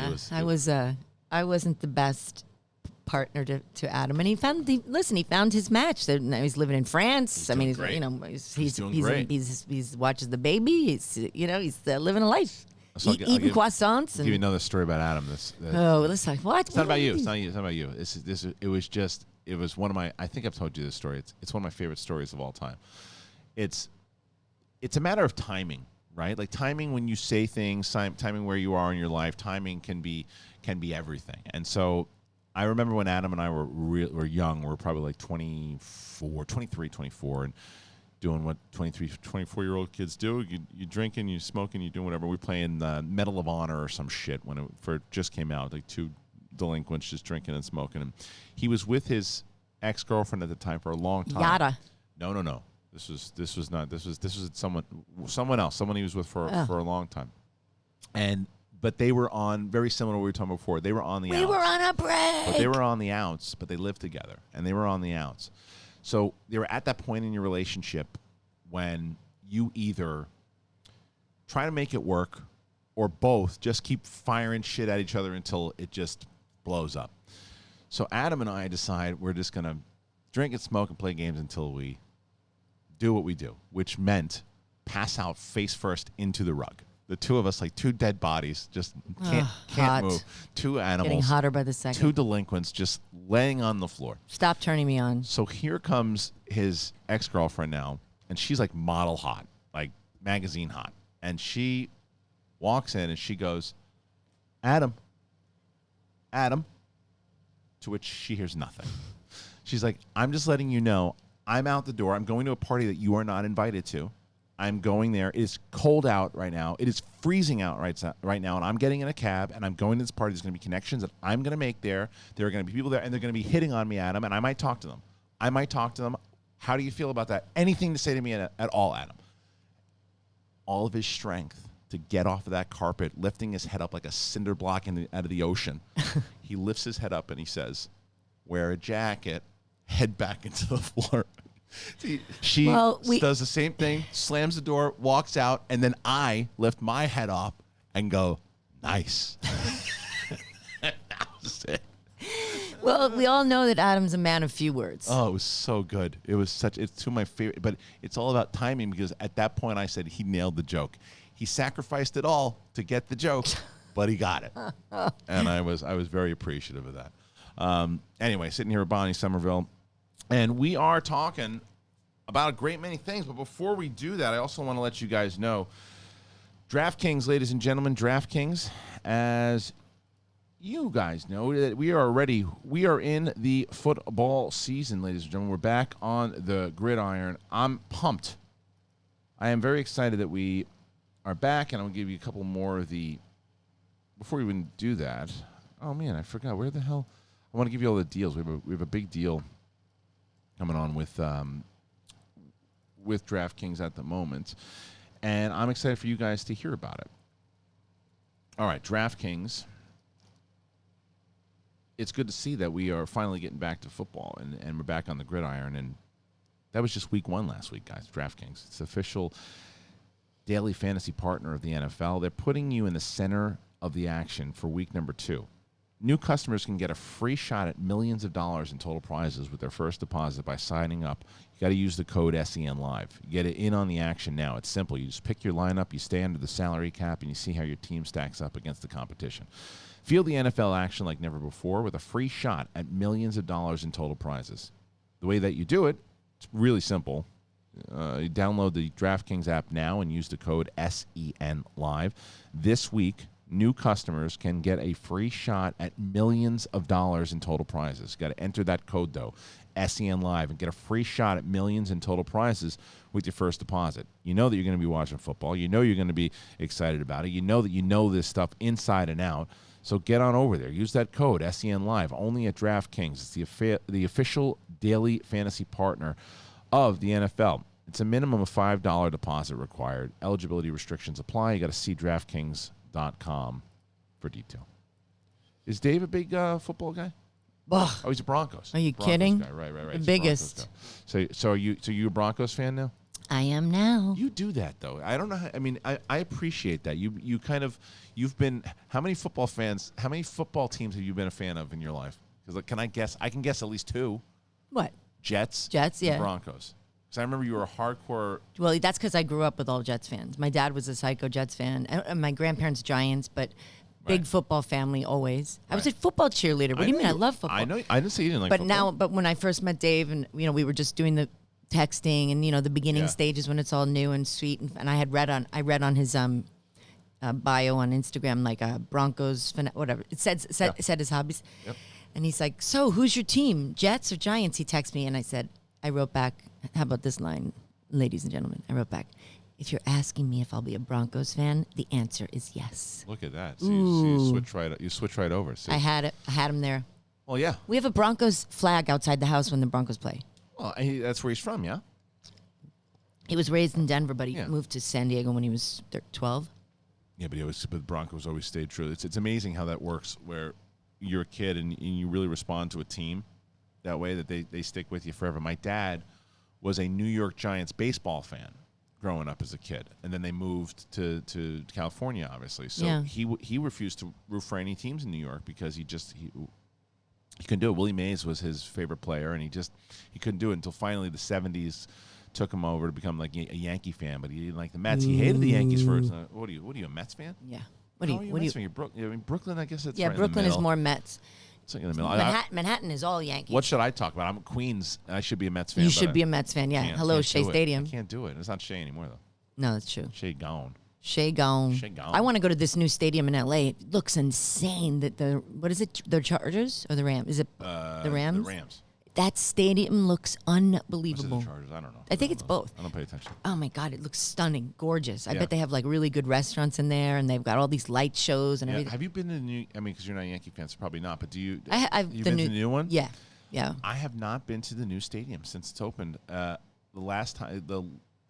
I wasn't the best partner to Adam, and he found his match. Now he's living in France. He's doing great. He's watches the baby. He's living a life. So Eating croissants. I'll give you another story about Adam. Let's talk. What? It's not about you. It's not about you. It was one of my. I think I've told you this story. It's one of my favorite stories of all time. It's a matter of timing, right? Like timing when you say things, timing where you are in your life. Timing can be everything. And so I remember when Adam and I were young. We were probably like 23, 24, and doing what 23, 24-year-old kids do. You drinking, you smoking, you doing whatever. We were playing Medal of Honor or some shit when it just came out. Like two delinquents just drinking and smoking. And he was with his ex-girlfriend at the time for a long time. Yada. No. This was not. This was someone else. Someone he was with for a long time. But they were on, very similar to what we were talking about before. They were on the outs. We were on a break. But they were on the outs, but they lived together, and they were on the outs. So they were at that point in your relationship when you either try to make it work or both just keep firing shit at each other until it just blows up. So Adam and I decide we're just going to drink and smoke and play games until we do what we do, which meant pass out face first into the rug. The two of us, like two dead bodies, just can't move. Two animals. Getting hotter by the second. Two delinquents just laying on the floor. Stop turning me on. So here comes his ex-girlfriend now, and she's like model hot, like magazine hot. And she walks in and she goes, Adam. To which she hears nothing. She's like, I'm just letting you know, I'm out the door. I'm going to a party that you are not invited to. I'm going there. It is cold out right now. It is freezing out right now, and I'm getting in a cab, and I'm going to this party. There's going to be connections that I'm going to make there. There are going to be people there, and they're going to be hitting on me, Adam, and I might talk to them. How do you feel about that? Anything to say to me at all, Adam? All of his strength to get off of that carpet, lifting his head up like a cinder block out of the ocean. He lifts his head up, and he says, wear a jacket, head back into the floor. She does the same thing, slams the door, walks out, and then I lift my head up and go, nice. That was it. Well, we all know that Adam's a man of few words. Oh, it was so good. It's two of my favorite, but it's all about timing because at that point I said he nailed the joke. He sacrificed it all to get the joke, but he got it. And I was very appreciative of that. Anyway, sitting here with Bonnie Somerville. And we are talking about a great many things. But before we do that, I also want to let you guys know, DraftKings, ladies and gentlemen, DraftKings, as you guys know, that we are in the football season, ladies and gentlemen. We're back on the gridiron. I'm pumped. I am very excited that we are back, and I'm going to give you a couple more of the, before we even do that, oh man, I forgot, where the hell, I want to give you all the deals. We have a big deal coming on with DraftKings at the moment, and I'm excited for you guys to hear about it. All right, DraftKings. It's good to see that we are finally getting back to football, and we're back on the gridiron, and that was just week 1 last week, guys. DraftKings. It's the official daily fantasy partner of the NFL. They're putting you in the center of the action for week number 2. New customers can get a free shot at millions of dollars in total prizes with their first deposit by signing up. You got to use the code SENLive. You get it in on the action now. It's simple. You just pick your lineup, you stay under the salary cap, and you see how your team stacks up against the competition. Feel the NFL action like never before with a free shot at millions of dollars in total prizes. The way that you do it, it's really simple. You download the DraftKings app now and use the code SENLive. This week, new customers can get a free shot at millions of dollars in total prizes. You got to enter that code, though, SEN Live, and get a free shot at millions in total prizes with your first deposit. You know that you're going to be watching football. You know you're going to be excited about it. You know that you know this stuff inside and out. So get on over there. Use that code, SEN Live, only at DraftKings. It's the official daily fantasy partner of the NFL. It's a minimum of $5 deposit required. Eligibility restrictions apply. You got to see DraftKings.com for detail. Is Dave a big football guy? Ugh. Oh, he's a Broncos. Are you Broncos kidding? Guy. Right. The He's a biggest. Broncos guy. So you a Broncos fan now? I am now. You do that though. I don't know. I appreciate that. You've been. How many football teams have you been a fan of in your life? Because I can guess at least two. What? Jets, yeah. and Broncos. Because I remember you were a hardcore. Well, that's because I grew up with all Jets fans. My dad was a psycho Jets fan. And my grandparents Giants, but big football family always. I was a football cheerleader. What do you mean? I love football. I know. I didn't say you didn't like football. But when I first met Dave, and we were just doing the texting and the beginning stages when it's all new and sweet, and I read on his bio on Instagram like Broncos whatever it said his hobbies. Yep. And he's like, so who's your team, Jets or Giants? He texted me, and I wrote back, how about this line, ladies and gentlemen? I wrote back, if you're asking me if I'll be a Broncos fan, the answer is yes. Look at that. So you switch right over. See? I had him there. Well, yeah. We have a Broncos flag outside the house when the Broncos play. Well, that's where he's from, yeah? He was raised in Denver, but he moved to San Diego when he was 12. Yeah, but the Broncos always stayed true. It's amazing how that works, where you're a kid and you really respond to a team that way, that they stick with you forever. My dad was a New York Giants baseball fan growing up as a kid, and then they moved to California, obviously. So he refused to root for any teams in New York because he couldn't do it. Willie Mays was his favorite player, and he couldn't do it until finally the 70s took him over to become like a Yankee fan, but he didn't like the Mets. He hated the Yankees first. What are you, a Mets fan? Yeah. What are you? Brooklyn, I guess it's right Brooklyn in the is more Mets. It's like in the middle. Manhattan is all Yankees. What should I talk about? I'm Queens. I should be a Mets fan. You should be a Mets fan, yeah. Hello, Shea Stadium. I can't do it. It's not Shea anymore, though. No, that's true. Shea gone. Shea gone. I want to go to this new stadium in L.A. It looks insane. What is it? The Chargers or the Rams? Is it the Rams? The Rams. That stadium looks unbelievable. Was it the Chargers? I don't know. I think it's both. I don't pay attention. Oh my God, it looks stunning, gorgeous. I bet they have like really good restaurants in there, and they've got all these light shows and everything. Have you been to the new? I mean, because you're not a Yankee fan, so probably not. But do you? I've been to the new one? Yeah. I have not been to the new stadium since it's opened. The last time,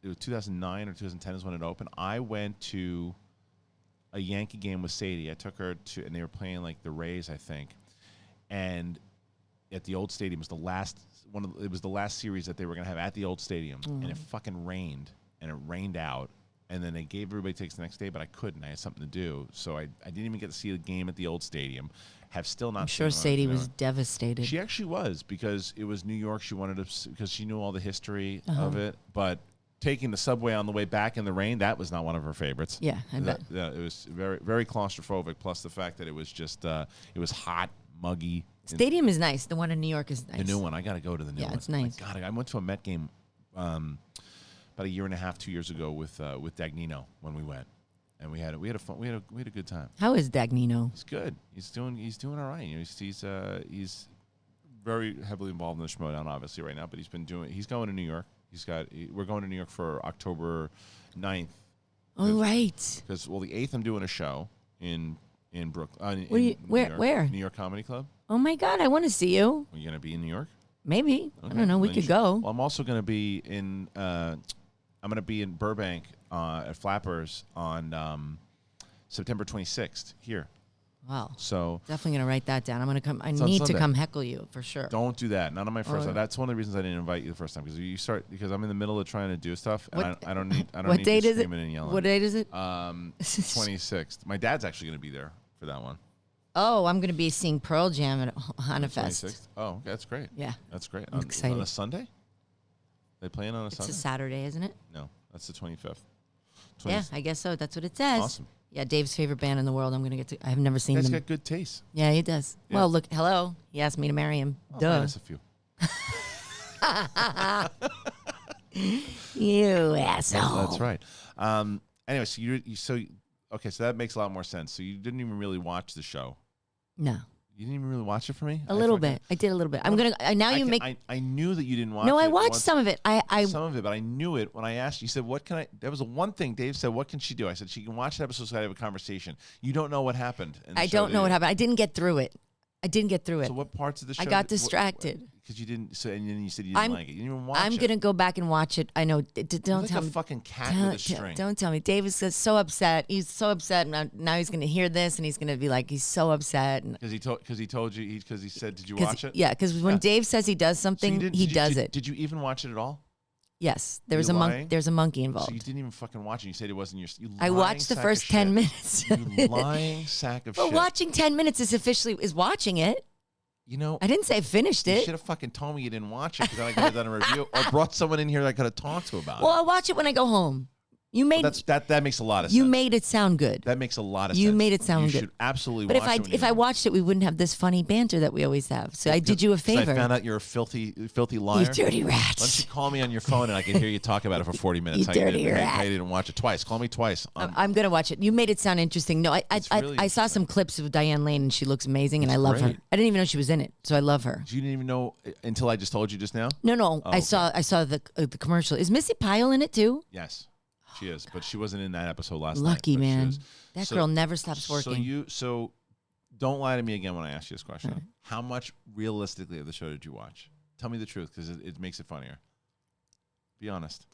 it was 2009 or 2010 is when it opened. I went to a Yankee game with Sadie. I took her to, and they were playing like the Rays, I think, and at the old stadium. It was the last series that they were going to have at the old stadium, and it fucking rained, and it rained out, and then they gave everybody tickets the next day, but I couldn't. I had something to do, so I didn't even get to see the game at the old stadium. Have still not. I'm sure Sadie was devastated. She actually was, because it was New York. She wanted to, because she knew all the history of it, but taking the subway on the way back in the rain, that was not one of her favorites. Yeah, I bet. It was very, very claustrophobic, plus the fact that it was just, it was hot, muggy. Stadium is nice. The one in New York is nice. The new one. I got to go to the new one. Yeah, it's nice. God, I went to a Met game about a year and a half, 2 years ago with Dagnino when we went, and we had a good time. How is Dagnino? He's good. He's doing all right. He's very heavily involved in the Schmodown, obviously, right now. But he's going to New York. We're going to New York for October 9th. Oh, right. Because the 8th I'm doing a show in Brooklyn. Where? New York Comedy Club. Oh my God, I want to see you. Are you gonna be in New York? Maybe. Okay. I don't know. We could go. Well, I'm also gonna be in. I'm gonna be in Burbank at Flappers on September 26th here. Wow. So definitely gonna write that down. I'm gonna come. I need to come heckle you for sure. Don't do that. Not on my first time. That's one of the reasons I didn't invite you the first time, because I'm in the middle of trying to do stuff, and I don't need. What date is it? And yelling. What date is it? 26th. My dad's actually gonna be there for that one. Oh, I'm gonna be seeing Pearl Jam at Hana 26th. Fest. Oh, okay, that's great. Yeah. That's great. I'm excited. On a Sunday? They playing on a Sunday? It's a Saturday, isn't it? No, that's the 25th. Yeah, I guess so. That's what it says. Awesome. Yeah, Dave's favorite band in the world. I'm gonna get to. I've never seen them. He's got good taste. Yeah, he does. Yeah. Well, look. Hello. He asked me to marry him. Duh. Minus a few. You asshole. That's right. Anyway, so okay, so that makes a lot more sense. So you didn't even really watch the show. No. You didn't even really watch it for me? A little bit. I did a little bit. I'm going to, now you make. I knew that you didn't watch it. No, I watched some of it. Some of it, but I knew it when I asked you. You said, what can I, that was the one thing Dave said, what can she do? I said, she can watch the episode so I have a conversation. You don't know what happened. I don't know what happened. I didn't get through it. So what parts of the show? I got distracted. Because you didn't, so, and then you said you didn't like it. You didn't even watch it. I'm going to go back and watch it. I know. Don't tell me. Like a fucking cat with a string. Don't tell me. David is so upset. He's so upset. Now he's going to hear this and he's going to be like, he's so upset. Because he told you, because he said, did you watch it? Yeah, because when Dave says he does something, he does it. Did you even watch it at all? Yes, there was a monkey. There's a monkey involved. So you didn't even fucking watch it. You said it wasn't your. I watched the first 10 minutes. You lying sack of shit. But watching 10 minutes is watching it. You know, I didn't say I finished it. You should have fucking told me you didn't watch it because then I could have done a review or brought someone in here that I could have talked to about it. Well, I'll watch it when I go home. You made that makes a lot of sense. You made it sound good. That makes a lot of sense. You made it sound good. You should absolutely but watch it. But if I watched it, we wouldn't have this funny banter that we always have. So I did you a favor. I found out you're a filthy liar. You dirty rat. Why don't you call me on your phone and I can hear you talk about it for 40 minutes. You dirty rat. How you didn't watch it twice. Call me twice. I'm going to watch it. You made it sound interesting. No, I saw some clips of Diane Lane and she looks amazing and I love her. I didn't even know she was in it, so I love her. You didn't even know until I just told you just now? No. Oh, I saw the commercial. Is Missy Pyle in it too? Yes. She is, but she wasn't in that episode last night. Lucky man. That girl never stops working. So don't lie to me again when I ask you this question. Right. How much realistically of the show did you watch? Tell me the truth because it makes it funnier. Be honest.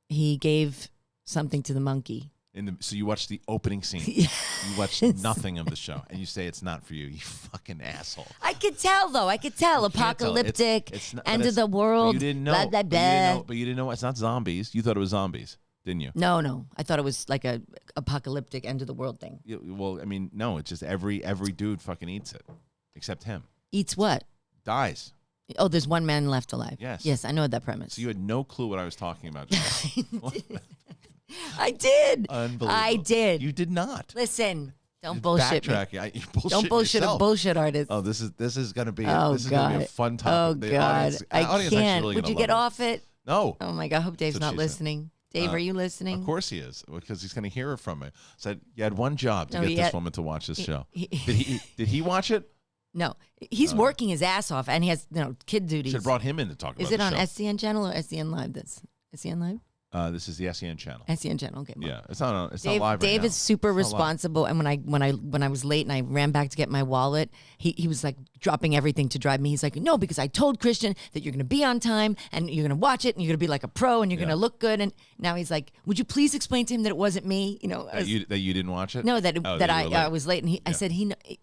He gave something to the monkey. So you watched the opening scene. Yes. You watched nothing of the show, and you say it's not for you. You fucking asshole. I could tell, though. I could tell. Apocalyptic, end of the world. You didn't know. Blah, blah, blah. But you didn't know. It's not zombies. You thought it was zombies. Didn't you? No. I thought it was like a apocalyptic end of the world thing. Yeah, well, I mean, no. It's just every dude fucking eats it, except him. Eats what? Dies. Oh, there's one man left alive. Yes, I know that premise. So you had no clue what I was talking about. I did. Unbelievable. I did. You did not. Listen. Don't bullshit me. Don't bullshit yourself. A bullshit artist. Oh, this is gonna be gonna be a fun topic. Oh God, I can't. Really Would you get off it? No. Oh my God, I hope Dave's not listening. Dave, are you listening? Of course he is, because he's going to hear it from me. Said you had one job to get this woman to watch this show. Did he watch it? No, he's working his ass off, and he has kid duties. Should have brought him in to talk about it. Is it on SCN channel or SCN Live? That's SCN Live. This is the SCN channel. SCN channel. Okay. Yeah, it's not live. Right Dave now. is super responsible, and when I was late and I ran back to get my wallet, he was like dropping everything to drive me. He's like, no, because I told Kristian that you're going to be on time and you're going to watch it and you're going to be like a pro and you're going to look good. And now he's like, would you please explain to him that it wasn't me? You know, that you didn't watch it. No, that I was late, and I said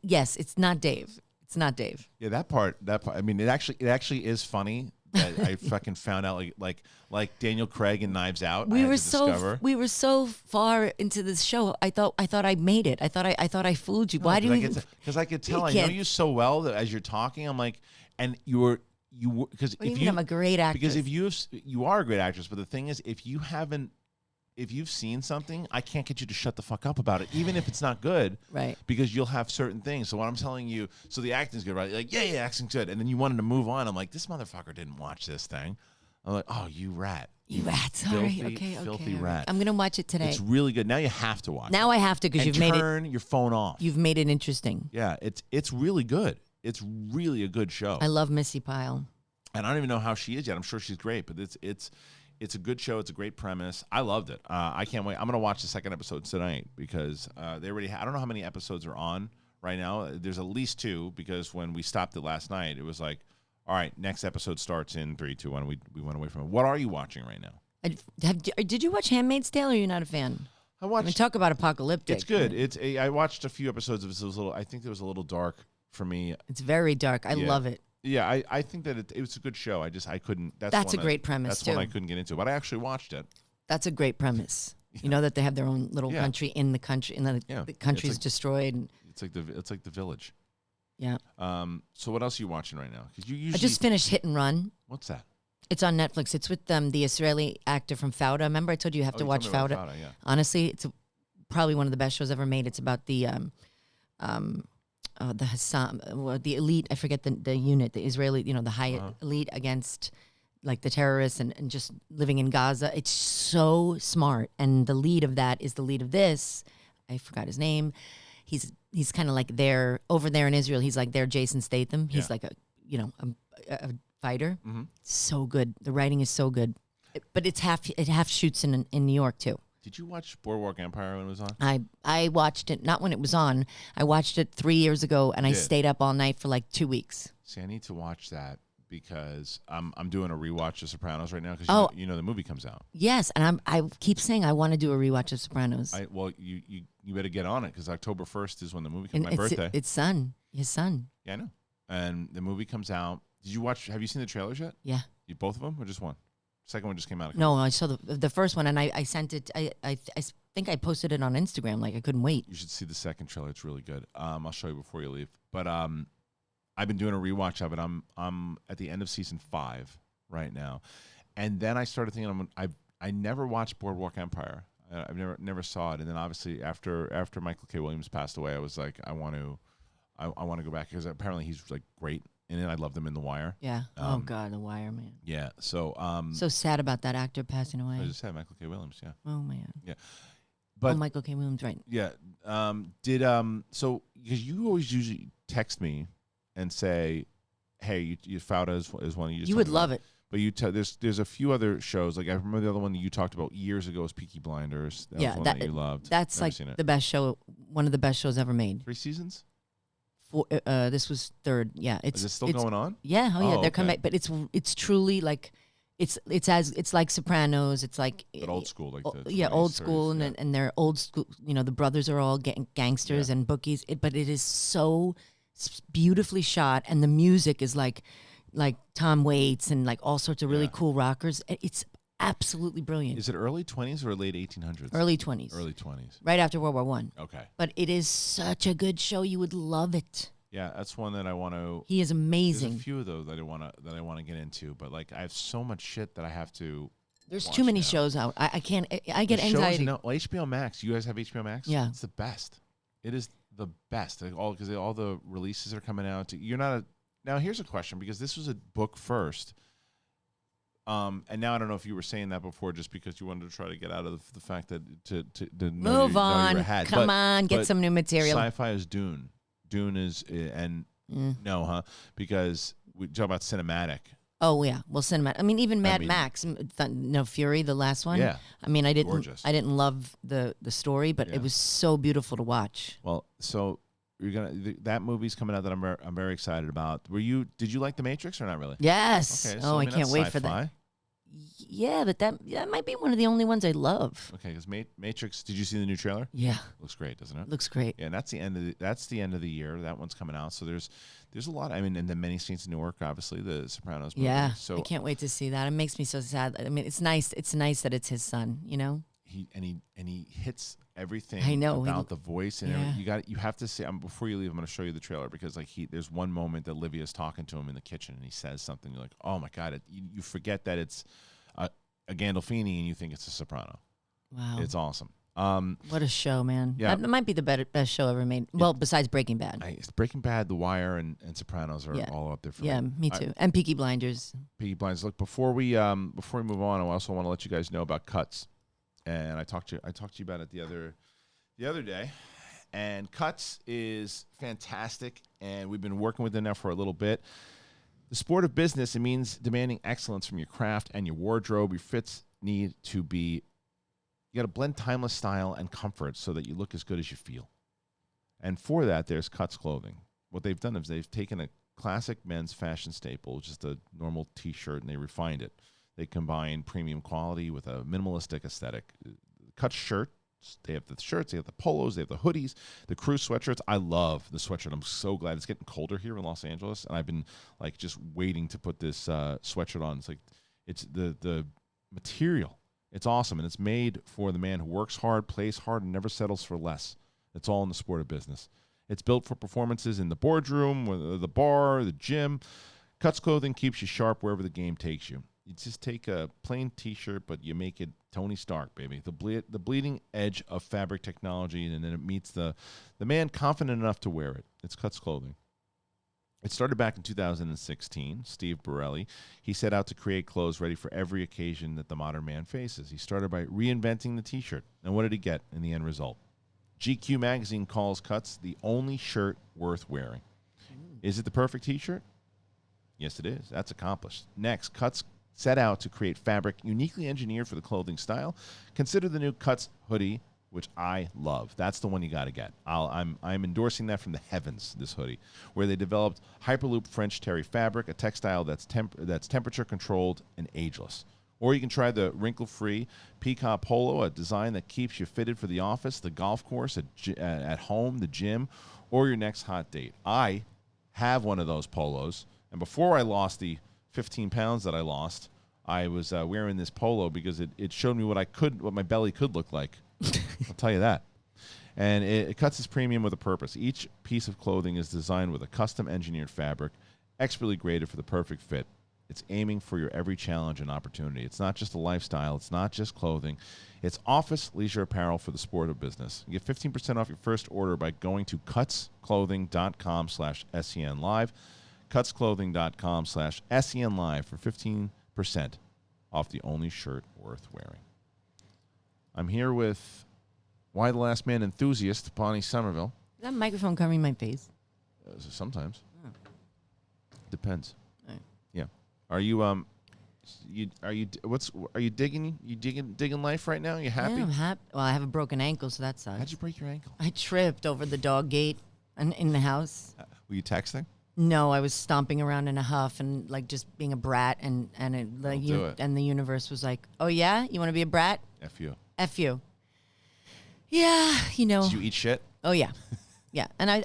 yes, it's not Dave. It's not Dave. Yeah, that part. I mean, it actually is funny. That I fucking found out like Daniel Craig in Knives Out. We were so far into this show. I thought I made it. I thought I fooled you. Why do you? Because I could tell. I know you so well that as you're talking, I'm like, and you were because I'm a great actress. Because you are a great actress. But the thing is, if you've seen something, I can't get you to shut the fuck up about it, even if it's not good. Right. Because you'll have certain things. So what I'm telling you, so the acting's good, right? You're like, yeah, acting's good. And then you wanted to move on. I'm like, this motherfucker didn't watch this thing. I'm like, oh, you rat. You rat. Sorry. Filthy rat. I'm going to watch it today. It's really good. Now you have to watch it. Now I have to because you've made it. Turn your phone off. You've made it interesting. Yeah, it's really good. It's really a good show. I love Missy Pyle. And I don't even know how she is yet. I'm sure she's great, but it's a good show. It's a great premise. I loved it. I can't wait. I'm going to watch the second episode tonight because they already I don't know how many episodes are on right now. There's at least 2 because when we stopped it last night, it was like, all right, next episode starts in 3, 2, 1. We went away from it. What are you watching right now? Did you watch Handmaid's Tale or are you not a fan? I watched. I mean, talk about apocalyptic. It's good. I watched a few episodes of it. It was a little. I think it was a little dark for me. It's very dark. I love it. Yeah, I think that it was a good show. I couldn't. That's a great premise, That's one I couldn't get into, but I actually watched it. That's a great premise. Yeah. You know that they have their own little country in the country, and then the country's destroyed. It's like the Village. Yeah. So what else are you watching right now? Because you usually. I just finished Hit and Run. What's that? It's on Netflix. It's with the Israeli actor from Fauda. Remember I told you have to watch Fauda? Yeah. Honestly, it's probably one of the best shows ever made. It's about the Hassam, the elite. I forget the unit, the Israeli, the high elite against like the terrorists and just living in Gaza. It's so smart, and the lead of that is the lead of this. I forgot his name. He's kind of like there over there in Israel. He's like their Jason Statham. He's like a fighter. So good. The writing is so good. But it half shoots in New York too. Did you watch Boardwalk Empire when it was on? I watched it not when it was on. I watched it 3 years ago, and I stayed up all night for like 2 weeks. See, I need to watch that because I'm doing a rewatch of Sopranos right now because you know the movie comes out. Yes, and I keep saying I want to do a rewatch of Sopranos. You better get on it because October 1st is when the movie comes. My birthday. His son. Yeah, I know. And the movie comes out. Did you watch? Have you seen the trailers yet? Yeah. Both of them or just one? Second one just came out. No, I saw the first one, and I sent it. I think I posted it on Instagram. Like I couldn't wait. You should see the second trailer. It's really good. I'll show you before you leave. But I've been doing a rewatch of it. I'm at the end of season 5 right now, and then I started thinking I never watched Boardwalk Empire. I've never saw it, and then obviously after Michael K. Williams passed away, I was like, I want to go back because apparently he's like great in it. I loved him in The Wire. Yeah. Oh God, The Wire, man. Yeah. So so sad about that actor passing away. I just said Michael K. Williams. Yeah. Oh man. Yeah. But Michael K. Williams, right? Yeah. So because you always usually text me and say, hey, you Fauda is one of you. You would love it. But there's a few other shows. Like I remember the other one that you talked about years ago was Peaky Blinders. That was one that you loved. That's Never like the best show, one of the best shows ever made. 3 seasons? This was 3rd. Yeah. Is it still going on? Yeah. Oh yeah. They're coming back, but it's truly like it's like Sopranos. It's like but old school, like old school, 30s, and they're old school. You know, the brothers are all gangsters and bookies. But it is so beautifully shot, and the music is like Tom Waits and like all sorts of really cool rockers. It's absolutely brilliant. Is it early 20s or late 1800s? Early 20s. Early 20s. Right after World War I. Okay. But it is such a good show. You would love it. Yeah, that's one that I want to. He is amazing. There's a few of those that I want to get into, but like I have so much shit that I have to. There's too many shows out. I can't. I get anxiety. Well, HBO Max. You guys have HBO Max? Yeah, it's the best. It is the best. Like because all the releases are coming out. You're not a. Now here's a question because this was a book first. And now I don't know if you were saying that before, just because you wanted to try to get out of the fact that to move on. Come on, get some new material. Sci-fi is Dune. Dune is no, huh? Because we talk about cinematic. Oh yeah, well, cinematic. I mean, even Mad Max, Fury, the last one. Yeah. I mean, I Gorgeous. didn't love the story, but it was so beautiful to watch. Well, so that movie's coming out that I'm very excited about. Did you like The Matrix or not really? Yes. Okay, so I can't wait for that. Yeah, but that might be one of the only ones I love. Okay, because Matrix. Did you see the new trailer? Yeah, looks great, doesn't it? Looks great. Yeah, and that's the end of the year. That one's coming out. So there's a lot. I mean, and the Many Saints in Newark, obviously the Sopranos movie. Yeah, so I can't wait to see that. It makes me so sad. I mean, it's nice. It's nice that it's his son. You know. He hits everything. I know about the voice and everything. You have to see. Before you leave, I'm going to show you the trailer because there's one moment that Olivia's talking to him in the kitchen and he says something. You're like, oh my god! You forget that it's a Gandolfini and you think it's a Soprano. Wow, it's awesome. What a show, man! Yeah, that might be the best show ever made. Well, besides Breaking Bad. Breaking Bad, The Wire, and Sopranos are all up there for me. Yeah, me too. And Peaky Blinders. Peaky Blinders. Look, before we move on, I also want to let you guys know about Cuts. And I talked to you about it the other day, and Cuts is fantastic, and we've been working with them now for a little bit. The sport of business, it means demanding excellence from your craft and your wardrobe. Your fits need to be, you got to blend timeless style and comfort so that you look as good as you feel. And for that, there's Cuts Clothing. What they've done is they've taken a classic men's fashion staple, just a normal T-shirt, and they refined it. They combine premium quality with a minimalistic aesthetic. Cuts shirts, they have the shirts, they have the polos, they have the hoodies, the crew sweatshirts. I love the sweatshirt. I'm so glad it's getting colder here in Los Angeles, and I've been like just waiting to put this sweatshirt on. It's like it's the material. It's awesome, and it's made for the man who works hard, plays hard, and never settles for less. It's all in the sport of business. It's built for performances in the boardroom, the bar, the gym. Cuts Clothing keeps you sharp wherever the game takes you. You just take a plain T-shirt, but you make it Tony Stark, baby. The bleeding edge of fabric technology, and then it meets the man confident enough to wear it. It's Cuts Clothing. It started back in 2016. Steve Borelli, he set out to create clothes ready for every occasion that the modern man faces. He started by reinventing the T-shirt. And what did he get in the end result? GQ magazine calls Cuts the only shirt worth wearing. Is it the perfect T-shirt? Yes, it is. That's accomplished. Next, Cuts set out to create fabric uniquely engineered for the clothing style. Consider the new Cuts hoodie, which I love. That's the one you got to get. I'm endorsing that from the heavens, this hoodie, where they developed Hyperloop French terry fabric, a textile that's temperature controlled and ageless. Or you can try the wrinkle-free peacock polo, a design that keeps you fitted for the office, the golf course, at home, the gym, or your next hot date. I have one of those polos, and before I lost the 15 pounds that I lost, I was wearing this polo because it showed me what my belly could look like. I'll tell you that. And it Cuts its premium with a purpose. Each piece of clothing is designed with a custom engineered fabric, expertly graded for the perfect fit. It's aiming for your every challenge and opportunity. It's not just a lifestyle. It's not just clothing. It's office leisure apparel for the sport of business. You get 15% off your first order by going to cutsclothing.com/SENLive. Cutsclothing.com/SENLive for 15% off the only shirt worth wearing. I'm here with Why the Last Man enthusiast, Bonnie Somerville. Is that microphone covering my face? Sometimes. Oh. Depends. Right. Yeah. Are you digging life right now? You happy? Yeah, I'm happy. Well, I have a broken ankle, so that sucks. How'd you break your ankle? I tripped over the dog gate in the house. Were you texting? No, I was stomping around in a huff and like just being a brat, and the universe was like, "Oh yeah, you want to be a brat? F you. F you." Yeah, Did you eat shit? Oh yeah, yeah. And I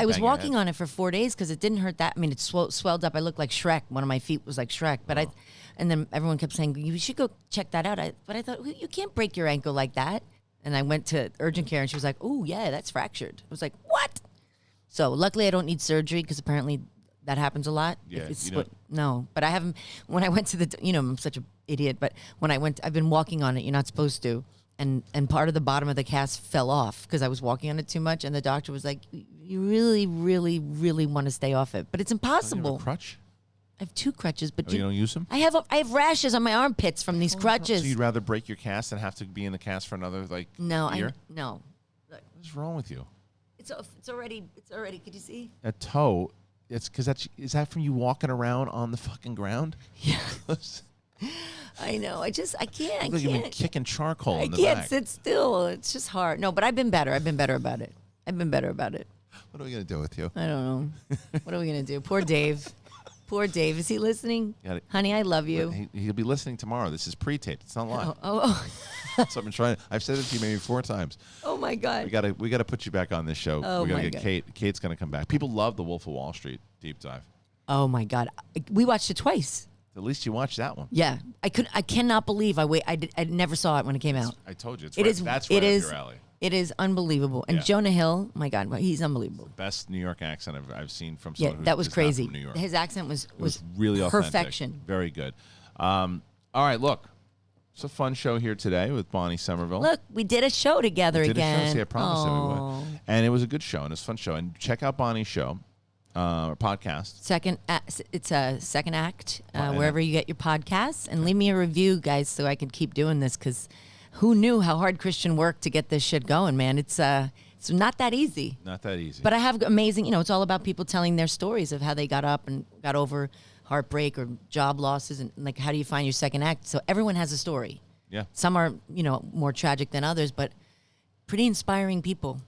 was walking on it for 4 days because it didn't hurt that. I mean, it swelled up. I looked like Shrek. One of my feet was like Shrek. But and then everyone kept saying, "You should go check that out." But I thought, you can't break your ankle like that. And I went to urgent care, and she was like, "Oh yeah, that's fractured." I was like, "What?" So luckily, I don't need surgery because apparently that happens a lot. Yeah, no, but I haven't. When I went to I'm such an idiot. But when I've been walking on it. You're not supposed to. And part of the bottom of the cast fell off because I was walking on it too much. And the doctor was like, "You really, really, really want to stay off it, but it's impossible." You have a crutch? I have 2 crutches, but you don't use them? I have rashes on my armpits from these crutches. So you'd rather break your cast than have to be in the cast for another year? No. What's wrong with you? It's already. Could you see? A toe. It's because is that from you walking around on the fucking ground? Yeah. I know. I can't. You've been kicking charcoal in the back. I can't sit sit still. It's just hard. No, but I've been better. I've been better about it. What are we gonna do with you? I don't know. What are we gonna do? Poor Dave. Poor Dave. Is he listening? Honey, I love you. He'll be listening tomorrow. This is pre-taped. It's not live. Oh. So I've been trying. I've said it to you maybe 4 times. Oh my God. We gotta put you back on this show. Oh we gotta my get God. Kate. Kate's gonna come back. People love the Wolf of Wall Street deep dive. Oh my God. We watched it twice. At least you watched that one. Yeah. I cannot believe I never saw it when it came out. I told you. That's right up your alley. It is unbelievable. And Jonah Hill, my God, he's unbelievable. Best New York accent I've seen from someone that was crazy. Not from New York. His accent was really perfection. Authentic. Very good. All right, look. It's a fun show here today with Bonnie Somerville. Look, we did a show together again. See, I promised that we would. And it was a good show, and it's a fun show. And check out Bonnie's show. Podcast. It's a second act, wherever you get your podcasts. And leave me a review, guys, so I can keep doing this, because who knew how hard Kristian worked to get this shit going, man. It's not that easy. Not that easy. But I have amazing, it's all about people telling their stories of how they got up and got over heartbreak or job losses, and like, how do you find your second act? So everyone has a story. Yeah. Some are, more tragic than others, but pretty inspiring people.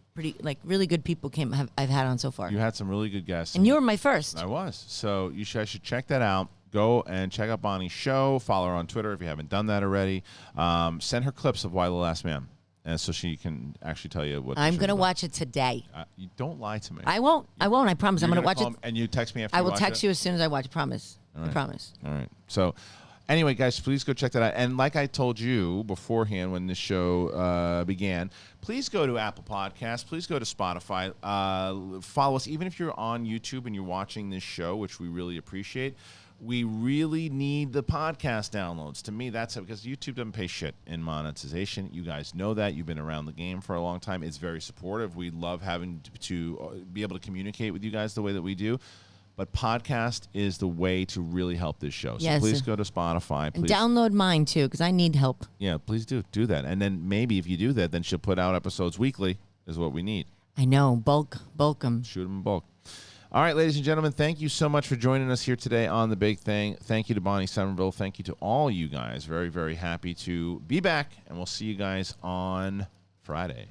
Really good people I've had on so far. You had some really good guests. And you were my first. I was. So I should check that out. Go and check out Bonnie's show. Follow her on Twitter if you haven't done that already. Send her clips of Why the Last Man, and so she can actually tell you what. I'm going to watch it today. You don't lie to me. I won't. I promise. I'm going to watch it. And you text me after I you will watch text it? you as soon as I watch it. Promise. Right. I promise. All right. So anyway, guys, please go check that out. And like I told you beforehand when this show began, please go to Apple Podcasts. Please go to Spotify. Follow us. Even if you're on YouTube and you're watching this show, which we really appreciate, we really need the podcast downloads. To me, that's it, because YouTube doesn't pay shit in monetization. You guys know that. You've been around the game for a long time. It's very supportive. We love having to be able to communicate with you guys the way that we do. But podcast is the way to really help this show. So yes. Please go to Spotify. And download mine, too, because I need help. Yeah, please do that. And then maybe if you do that, then she'll put out episodes weekly. is what we need. I know. Bulk them. Shoot them in bulk. All right, ladies and gentlemen, thank you so much for joining us here today on The Big Thing. Thank you to Bonnie Somerville. Thank you to all you guys. Very, very happy to be back, and we'll see you guys on Friday.